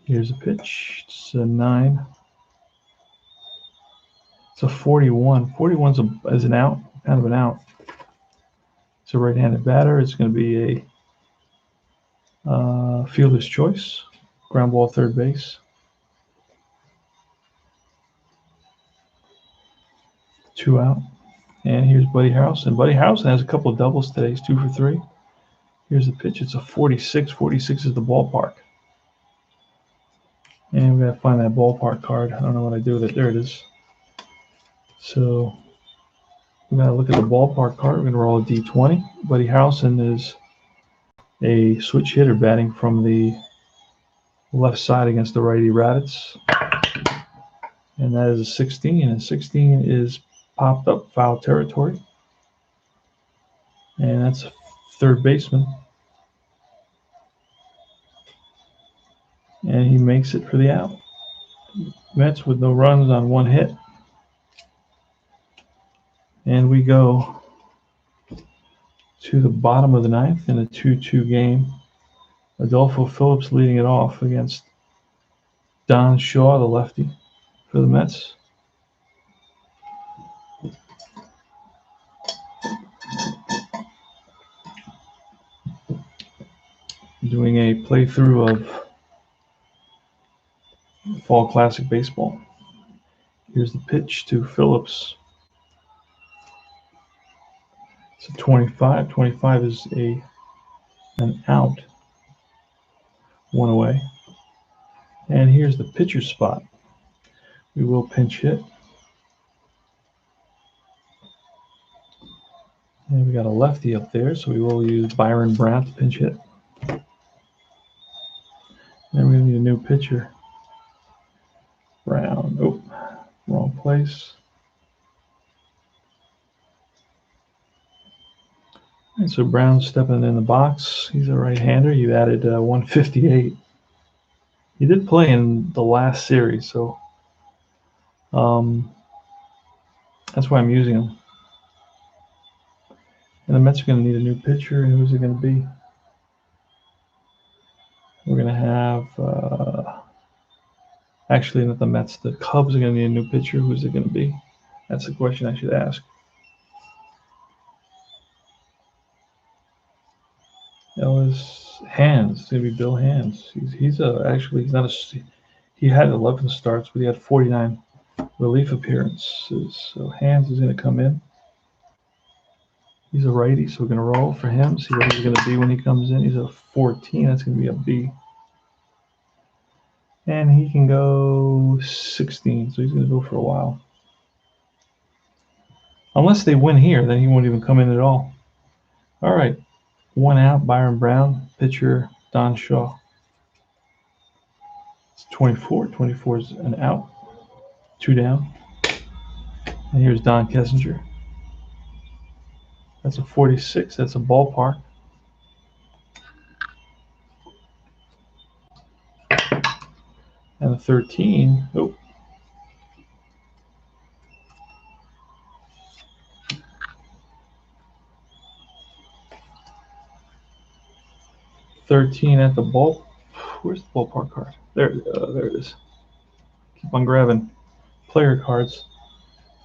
Here's a pitch. It's a 9. It's a 41. 41's is an out, kind of an out. It's a right-handed batter. It's going to be a fielder's choice. Ground ball third base. 2 out. And here's Buddy Harrelson. Buddy Harrelson has a couple of doubles today. He's 2 for 3. Here's the pitch. It's a 46. 46 is the ballpark. And we got to find that ballpark card. I don't know what I do with it. There it is. So we got to look at the ballpark card. We're going to roll a D20. Buddy Harrelson is a switch hitter batting from the left side against the righty Raditz. And that is a 16. And 16 is popped up, foul territory. And that's third baseman. And he makes it for the out. Mets with no runs on one hit. And we go to the bottom of the ninth in a 2-2 game. Adolfo Phillips leading it off against Don Shaw, the lefty, for the Mets. Doing a playthrough of Fall Classic Baseball. Here's the pitch to Phillips. It's a 25. 25 is an out. One away. And here's the pitcher spot. We will pinch hit. And we got a lefty up there, so we will use Byron Brown to pinch hit. And we're going to need a new pitcher. Brown. Oh, wrong place. And so Brown's stepping in the box. He's a right-hander. You added 158. He did play in the last series, so that's why I'm using him. And the Mets are going to need a new pitcher. And who's it going to be? We're going to have, actually not the Mets, the Cubs are going to need a new pitcher. Who's it going to be? That's the question I should ask. That was Hands. It's going to be Bill Hands. He's not a. He had 11 starts, but he had 49 relief appearances. So Hands is going to come in. He's a righty, so we're going to roll for him. See what he's going to be when he comes in. He's a 14. That's going to be a B. And he can go 16, so he's going to go for a while. Unless they win here, then he won't even come in at all. All right. One out, Byron Brown. Pitcher, Don Shaw. It's 24. 24 is an out. Two down. And here's Don Kessinger. That's a 46. That's a ballpark. And a 13. Oh. $13 at the ball. Where's the ballpark card? There it is. Keep on grabbing player cards.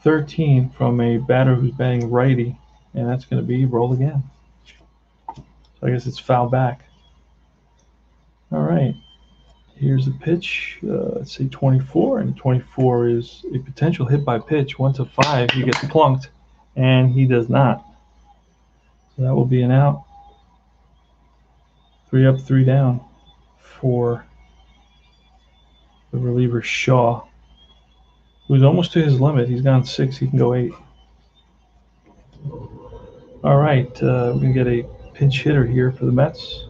13 from a batter who's batting righty, and that's going to be roll again. So I guess it's foul back. All right. Here's the pitch. Let's say 24, and 24 is a potential hit by pitch. 1-5, he gets plunked, and he does not. So that will be an out. 3 up, 3 down for the reliever Shaw, who's almost to his limit. He's gone 6. He can go 8. All right, we're going to get a pinch hitter here for the Mets.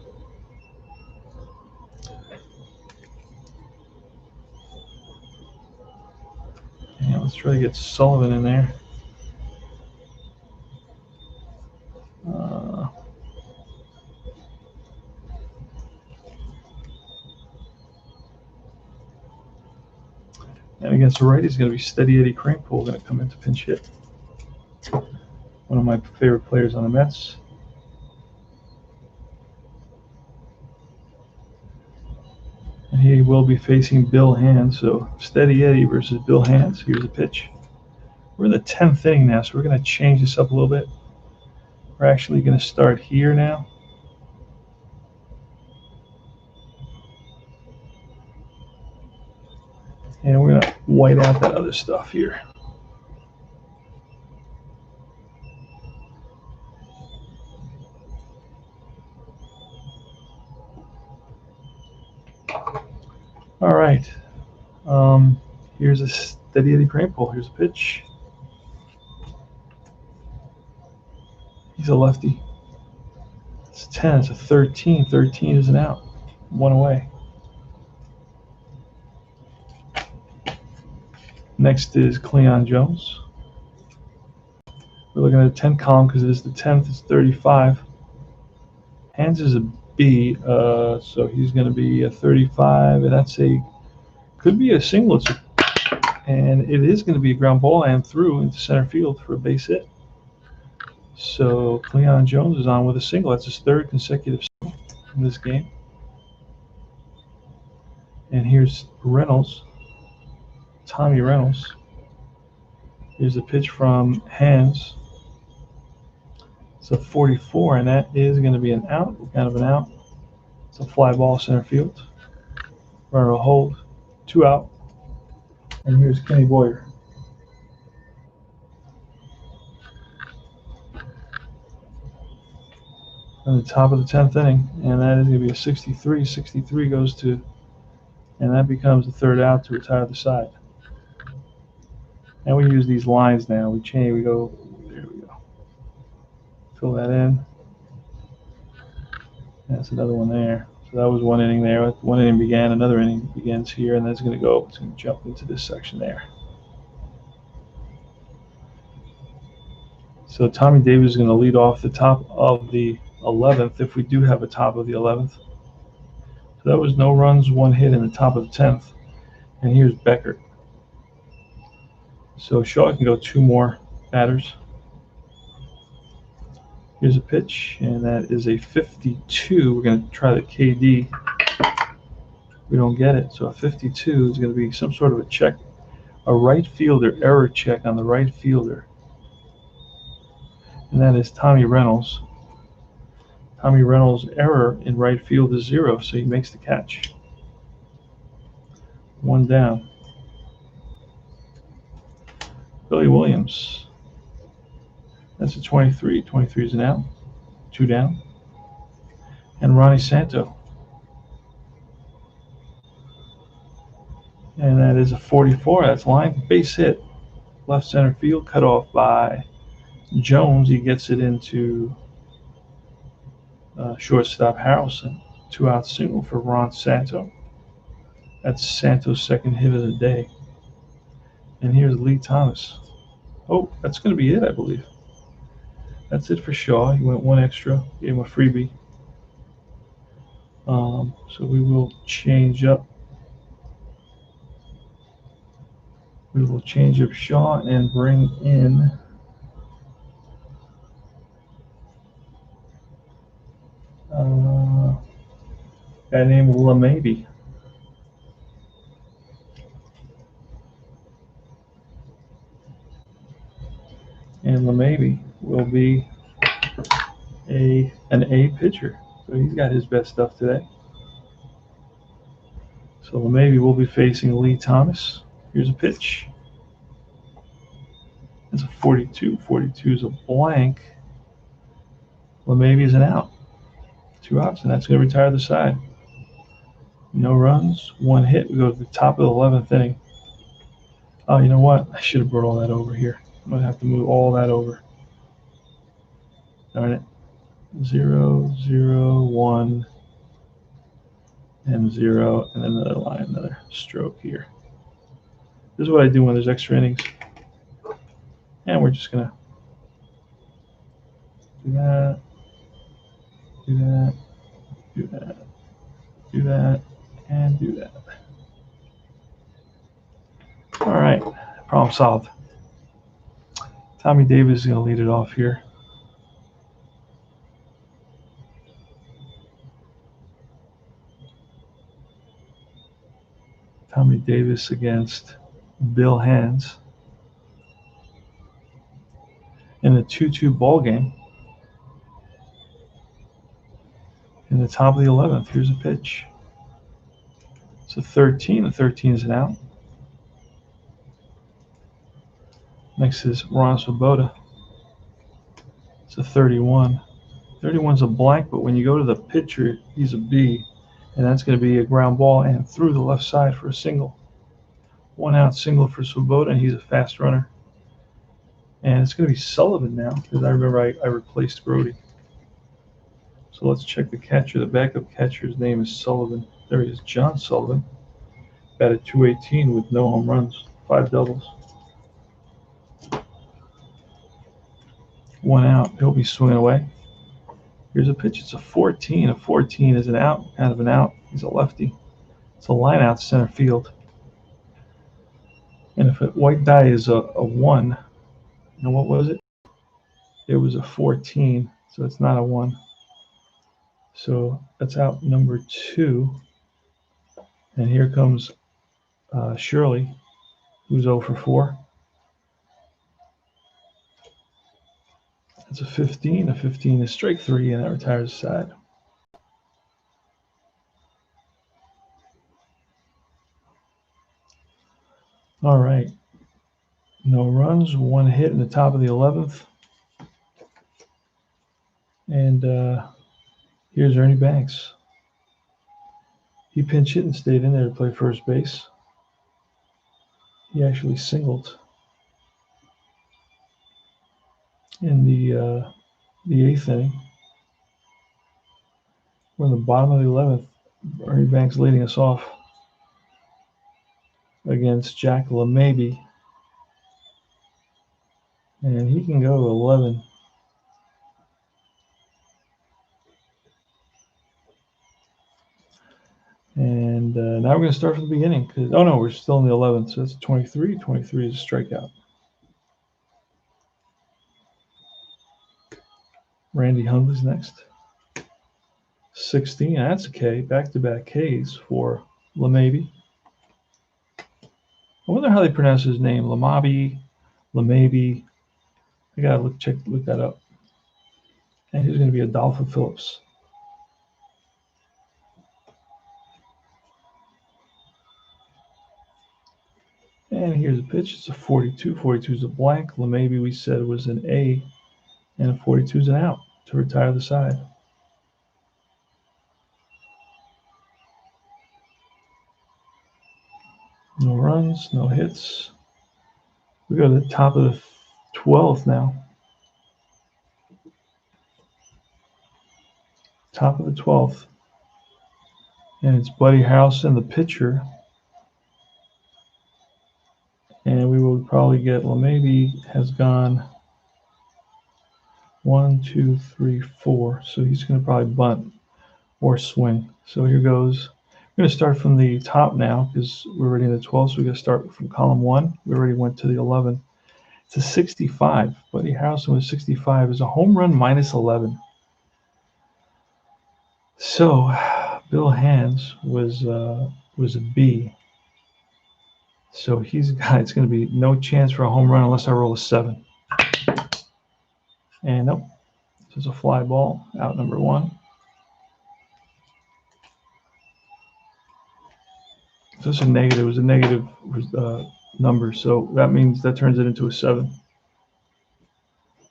Yeah, let's try to get Sullivan in there. And against the righty is going to be Steady Eddie Crankpole, going to come in to pinch hit. One of my favorite players on the Mets. And he will be facing Bill Hands. So Steady Eddie versus Bill Hands. Here's the pitch. We're in the 10th inning now, so we're going to change this up a little bit. We're actually going to start here now. And we're going to white out that other stuff here. All right. Here's a Steady Eddie Crankpole. Here's a pitch. He's a lefty. It's 10. It's a 13. 13 is an out. 1 away. Next is Kleon Jones. We're looking at a 10 column because it is the 10th. It's 35. Hands is a B. So he's going to be a 35, and that's could be a single. And it is going to be a ground ball and through into center field for a base hit. So Kleon Jones is on with a single. That's his third consecutive single in this game. And here's Reynolds, Tommy Reynolds. Here's a pitch from Hands. It's a 44, and that is going to be an out, kind of an out. It's a fly ball center field. Runner will hold, 2 out. And here's Kenny Boyer. On the top of the 10th inning, and that is going to be a 63. 63 goes to, and that becomes the third out to retire the side. And we use these lines now. We change, we go, there we go. Fill that in. That's another one there. So that was one inning there. One inning began, another inning begins here, and that's going to go, it's going to jump into this section there. So Tommy Davis is going to lead off the top of the 11th, if we do have a top of the 11th. So that was no runs, 1 hit in the top of the 10th. And here's Beckert. So Shaw can go 2 more batters. Here's a pitch, and that is a 52. We're going to try the KD. We don't get it. So a 52 is going to be some sort of a check, a right fielder error check on the right fielder. And that is Tommy Reynolds. Tommy Reynolds' error in right field is 0, so he makes the catch. 1 down. Billy Williams. That's a 23. 23 is an out. 2 down. And Ronnie Santo. And that is a 44. That's line base hit. Left center field, cut off by Jones. He gets it into shortstop Harrelson. 2 out single for Ron Santo. That's Santo's second hit of the day. And here's Lee Thomas. Oh, that's going to be it, I believe. That's it for Shaw. He went 1 extra, gave him a freebie. So we will change up. We will change up Shaw and bring in a guy named LeMaybe. And LeMaybe will be an A pitcher. So he's got his best stuff today. So LeMaybe will be facing Lee Thomas. Here's a pitch. It's a 42. 42 is a blank. LeMaybe is an out. 2 outs, and that's going to retire the side. No runs, 1 hit. We go to the top of the 11th inning. Oh, you know what? I should have brought all that over here. I'm going to have to move all that over. Darn it. 0, 0, 1, and 0, and another line, another stroke here. This is what I do when there's extra innings. And we're just going to do that, do that, do that, do that, and do that. All right, problem solved. Tommy Davis is going to lead it off here. Tommy Davis against Bill Hands in a 2-2 ball game. In the top of the 11th, here's a pitch. It's a 13. The 13 is an out. Next is Ron Swoboda. It's a 31. 31's a blank, but when you go to the pitcher, he's a B. And that's going to be a ground ball and through the left side for a single. 1 out single for Swoboda, and he's a fast runner. And it's going to be Sullivan now, because I remember I replaced Grody. So let's check the catcher. The backup catcher's name is Sullivan. There he is, John Sullivan. Batted .218 with no home runs, 5 doubles. 1 out. He'll be swinging away. Here's a pitch. It's a 14. A 14 is an out, kind of an out. He's a lefty. It's a line out to center field. And if a white die is a 1, now what was it? It was a 14, so it's not a 1. So that's out number 2. And here comes Shirley, who's 0 for 4. It's a 15. A 15 is strike 3, and that retires the side. All right. No runs, 1 hit in the top of the 11th. And here's Ernie Banks. He pinch hit and stayed in there to play first base. He actually singled in the 8th inning. We're in the bottom of the 11th. Ernie Banks leading us off against Jack LeMahieu. And he can go 11. And now we're going to start from the beginning. Oh, no, we're still in the 11th. So that's 23. 23 is a strikeout. Randy Hundley's next. 16. That's a K. Back-to-back Ks for LeMahieu. I wonder how they pronounce his name. LeMahieu. I got to look that up. And he's going to be Adolfo Phillips. And here's a pitch. It's a 42. 42 is a blank. LeMahieu, we said, was an A. And a 42 is an out to retire the side. No runs, no hits. We go to the top of the 12th now. Top of the 12th. And it's Buddy Harrelson, the pitcher. And we will probably get LeMahieu has gone 1, 2, 3, 4. So he's going to probably bunt or swing. So here goes. We're going to start from the top now because we're already in the 12th. So we're going to start from column 1. We already went to the 11. It's a 65. Buddy Harrelson was 65. Is a home run minus 11. So Bill Hands was a B. So it's going to be no chance for a home run unless I roll a 7. And nope, this is a fly ball, out number 1. So it's a negative. It was a negative number, so that means that turns it into a 7.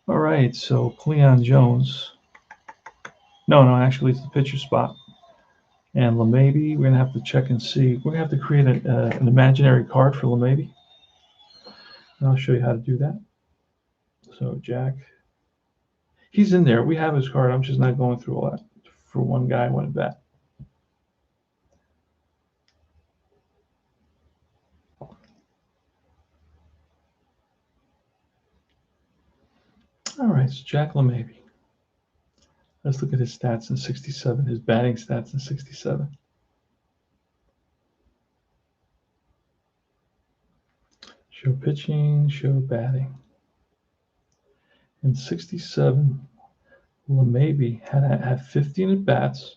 All right, so Kleon Jones. No, actually it's the pitcher spot. And LeMahieu, we're going to have to check and see. We're going to have to create an imaginary card for LeMahieu. And I'll show you how to do that. So Jack, he's in there. We have his card. I'm just not going through all that for one guy, one at bat. All right, so Jack LeMahieu. Let's look at his stats in 67, his batting stats in 67. Show pitching, show batting. In 67, LeMahieu had 15 at bats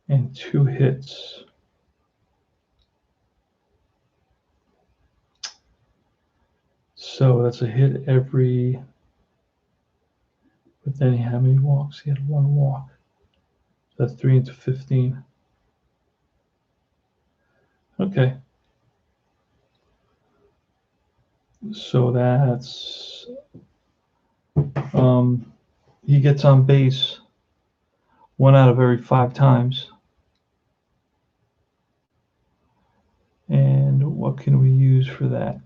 and 2 hits. So that's a hit every. But then how many walks? He had 1 walk. So that's 3 into 15. Okay. So that's he gets on base 1 out of every 5 times. And what can we use for that?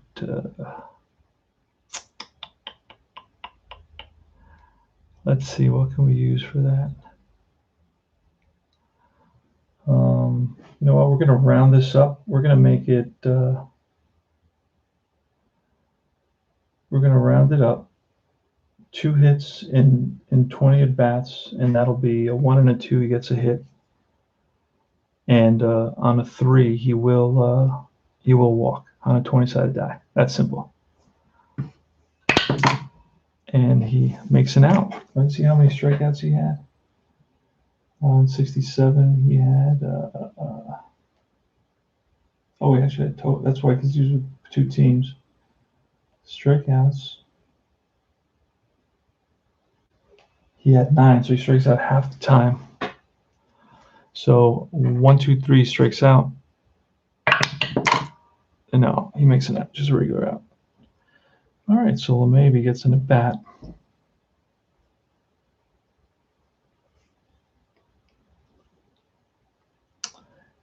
Let's see, what can we use for that? You know what, we're going to round this up. We're going to make it, we're going to round it up 2 hits in 20 at bats, and that'll be a 1 and a 2. He gets a hit, and on a 3 he will walk on a 20-sided die. That's simple. And he makes an out. Let's see how many strikeouts he had. On 67, he had. Oh, he actually had total. That's why, because these were 2 teams. Strikeouts. He had 9, so he strikes out half the time. So 1, 2, 3 strikes out. And no, he makes an out, just a regular out. All right, so LeMahieu gets an at bat.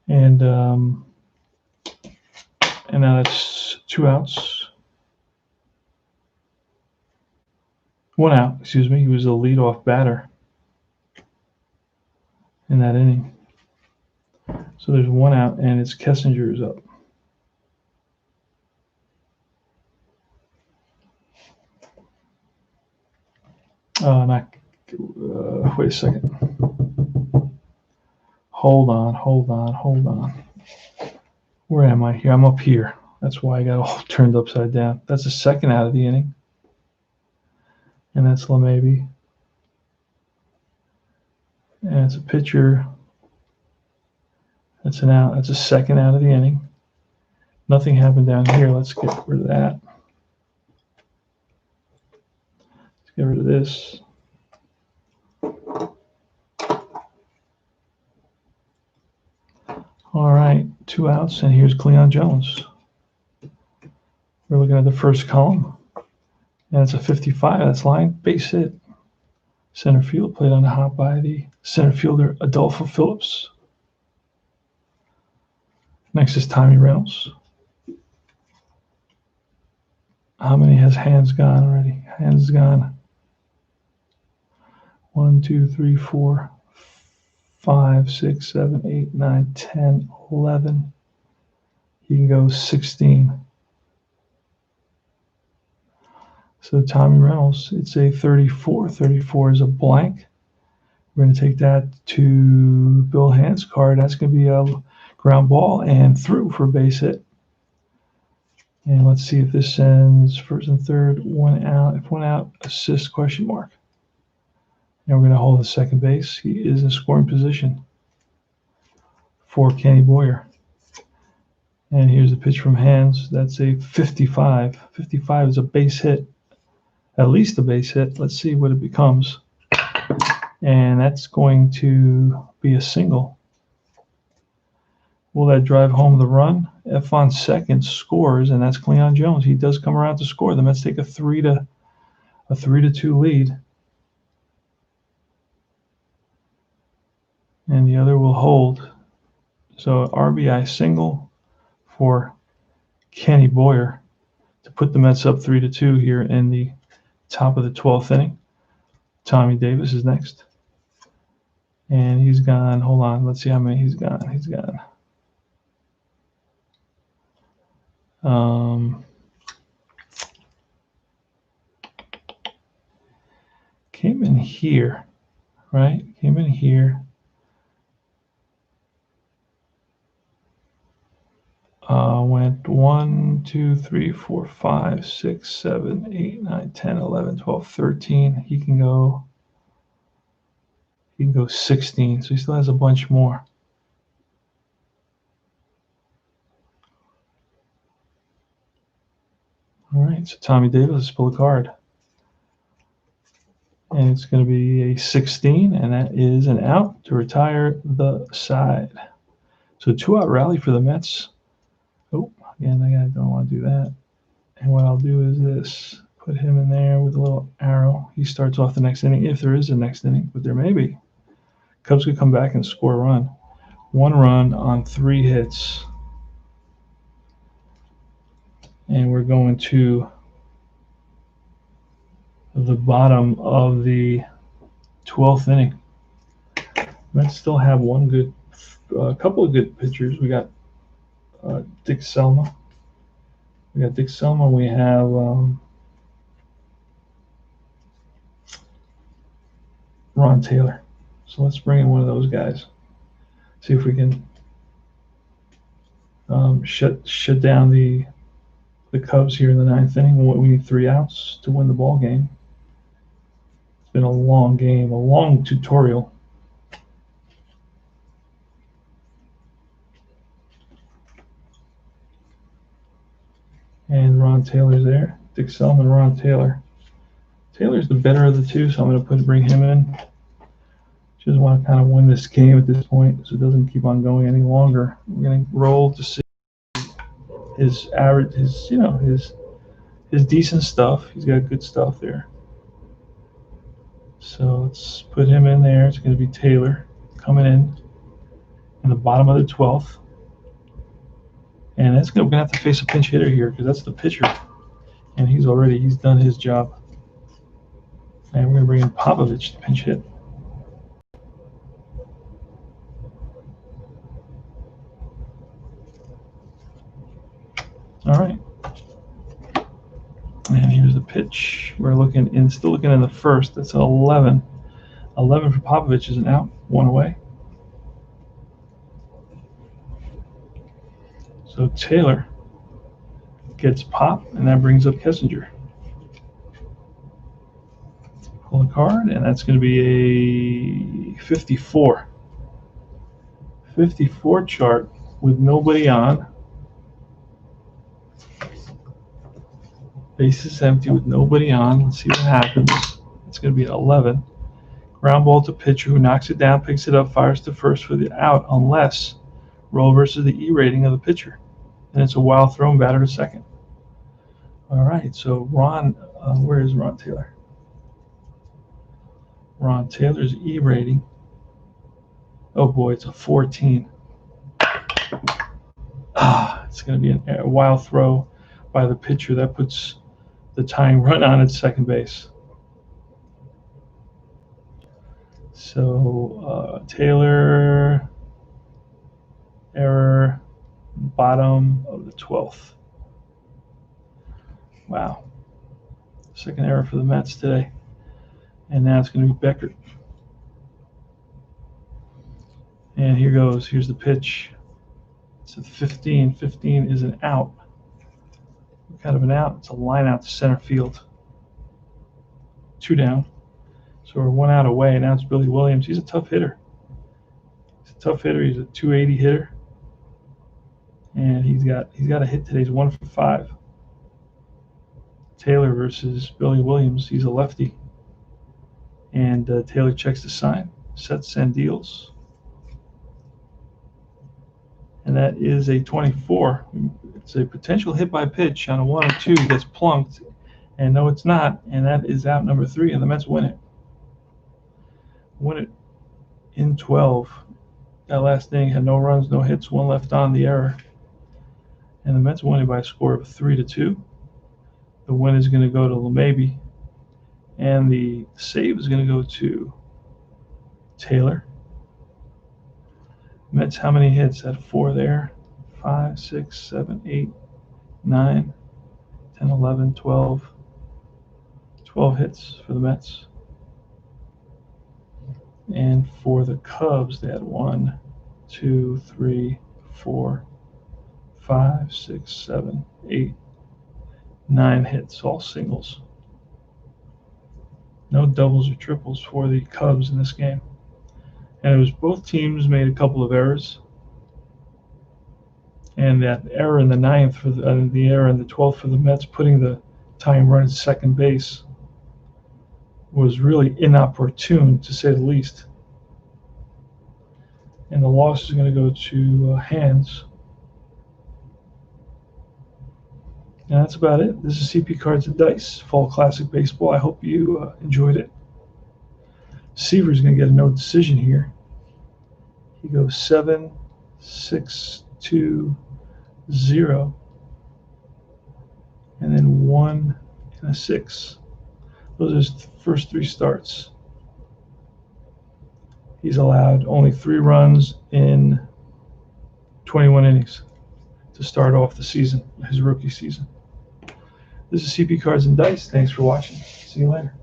And now that's 2 outs. 1 out, excuse me. He was a leadoff batter in that inning. So there's 1 out, and it's Kessinger's up. Wait a second. Hold on. Where am I here? I'm up here. That's why I got all turned upside down. That's the 2nd out of the inning. And that's LeMahieu. And it's a pitcher. That's an out. That's a 2nd out of the inning. Nothing happened down here. Let's get rid of that. Let's get rid of this. All right, 2 outs, and here's Kleon Jones. We're looking at the first column, and it's a 55. That's line, base hit. Center field, played on the hop by the center fielder, Adolfo Phillips. Next is Tommy Reynolds. How many has hands gone already? Hands gone. 1, 2, 3, 4, 5, 6, 7, 8, 9, 10, 11. He can go 16. So Tommy Reynolds, it's a 34. 34 is a blank. We're going to take that to Bill Hand's card. That's going to be a ground ball and through for a base hit. And let's see if this ends first and third, 1 out. If 1 out, assist, question mark. And we're going to hold the second base. He is in scoring position for Kenny Boyer. And here's the pitch from Hands. That's a 55. 55 is a base hit, at least a base hit. Let's see what it becomes. And that's going to be a single. Will that drive home the run? F on second scores, and that's Kleon Jones. He does come around to score. The Mets take a 3-2 lead. And the other will hold. So RBI single for Kenny Boyer to put the Mets up 3-2 here in the top of the 12th inning. Tommy Davis is next. And he's gone. Hold on. Let's see how many he's gone. He's gone. Came in here, right? Came in here. Went 1, 2, 3, 4, 5, 6, 7, 8, 9, 10, 11, 12, 13. He can go 16. So he still has a bunch more. All right, so Tommy Davis, let's pull a card. And it's going to be a 16, and that is an out to retire the side. So 2-out rally for the Mets. Oh, again, I don't want to do that. And what I'll do is this. Put him in there with a little arrow. He starts off the next inning, if there is a next inning, but there may be. Cubs could come back and score a run. 1 run on 3 hits. And we're going to the bottom of the 12th inning. Mets still have a couple of good pitchers. We got Dick Selma. We have Ron Taylor. So let's bring in one of those guys. See if we can shut down the Cubs here in the ninth inning. We need 3 outs to win the ball game. It's been a long game, a long tutorial. And Ron Taylor's there. Dick Selman, Ron Taylor. Taylor's the better of the two, so I'm going to bring him in. Just want to kind of win this game at this point, so it doesn't keep on going any longer. We're going to roll to see his average, his decent stuff. He's got good stuff there. So let's put him in there. It's going to be Taylor coming in the bottom of the 12th. And we're going to have to face a pinch hitter here because that's the pitcher. And he's done his job. And we're going to bring in Popovich to pinch hit. All right. And here's the pitch. We're still looking in the first. That's an 11. 11 for Popovich is an out, 1 away. So Taylor gets Pop, and that brings up Kessinger. Pull a card, and that's going to be a 54. 54 chart with nobody on. Bases empty with nobody on. Let's see what happens. It's going to be an 11. Ground ball to pitcher who knocks it down, picks it up, fires to first for the out, unless roll versus the E rating of the pitcher. And it's a wild throw and batter to second. All right, so Ron, where is Ron Taylor? Ron Taylor's E rating. Oh boy, it's a 14. It's going to be a wild throw by the pitcher. That puts the tying run on at second base. So Taylor, error, bottom of the 12th. Wow. Second error for the Mets today. And now it's going to be Beckert. And here goes. Here's the pitch. It's a 15. 15 is an out. What kind of an out? It's a line out to center field. 2 down. So we're 1 out away. Now it's Billy Williams. He's a tough hitter. He's a tough hitter. He's a 280 hitter. And he's got a hit today. He's 1 for 5. Taylor versus Billy Williams. He's a lefty. And Taylor checks the sign. Sets and deals. And that is a 24. It's a potential hit by pitch on a 1 or 2. He gets plunked. And no, it's not. And that is out number 3. And the Mets win it. Win it in 12. That last inning had no runs, no hits, 1 left on, the error. And the Mets won it by a score of 3-2. The win is going to go to LeMahieu. And the save is going to go to Taylor. Mets, how many hits? At 4 there. 5, 6, 7, 8, 9, 10, 11, 12. 12 hits for the Mets. And for the Cubs, they had 1, 2, 3, 4, 5, 6, 7, 8, 9 hits, all singles. No doubles or triples for the Cubs in this game. And it was both teams made a couple of errors. And that error in the 9th for the error in the 12th for the Mets, putting the tying run at second base, was really inopportune, to say the least. And the loss is going to go to Hands. And that's about it. This is CP Cards and Dice, Fall Classic Baseball. I hope you enjoyed it. Seaver's going to get a no decision here. He goes 7, 6, 2, 0. And then 1 and a 6. Those are his first 3 starts. He's allowed only 3 runs in 21 innings to start off the season, his rookie season. This is CP Cards and Dice. Thanks for watching. See you later.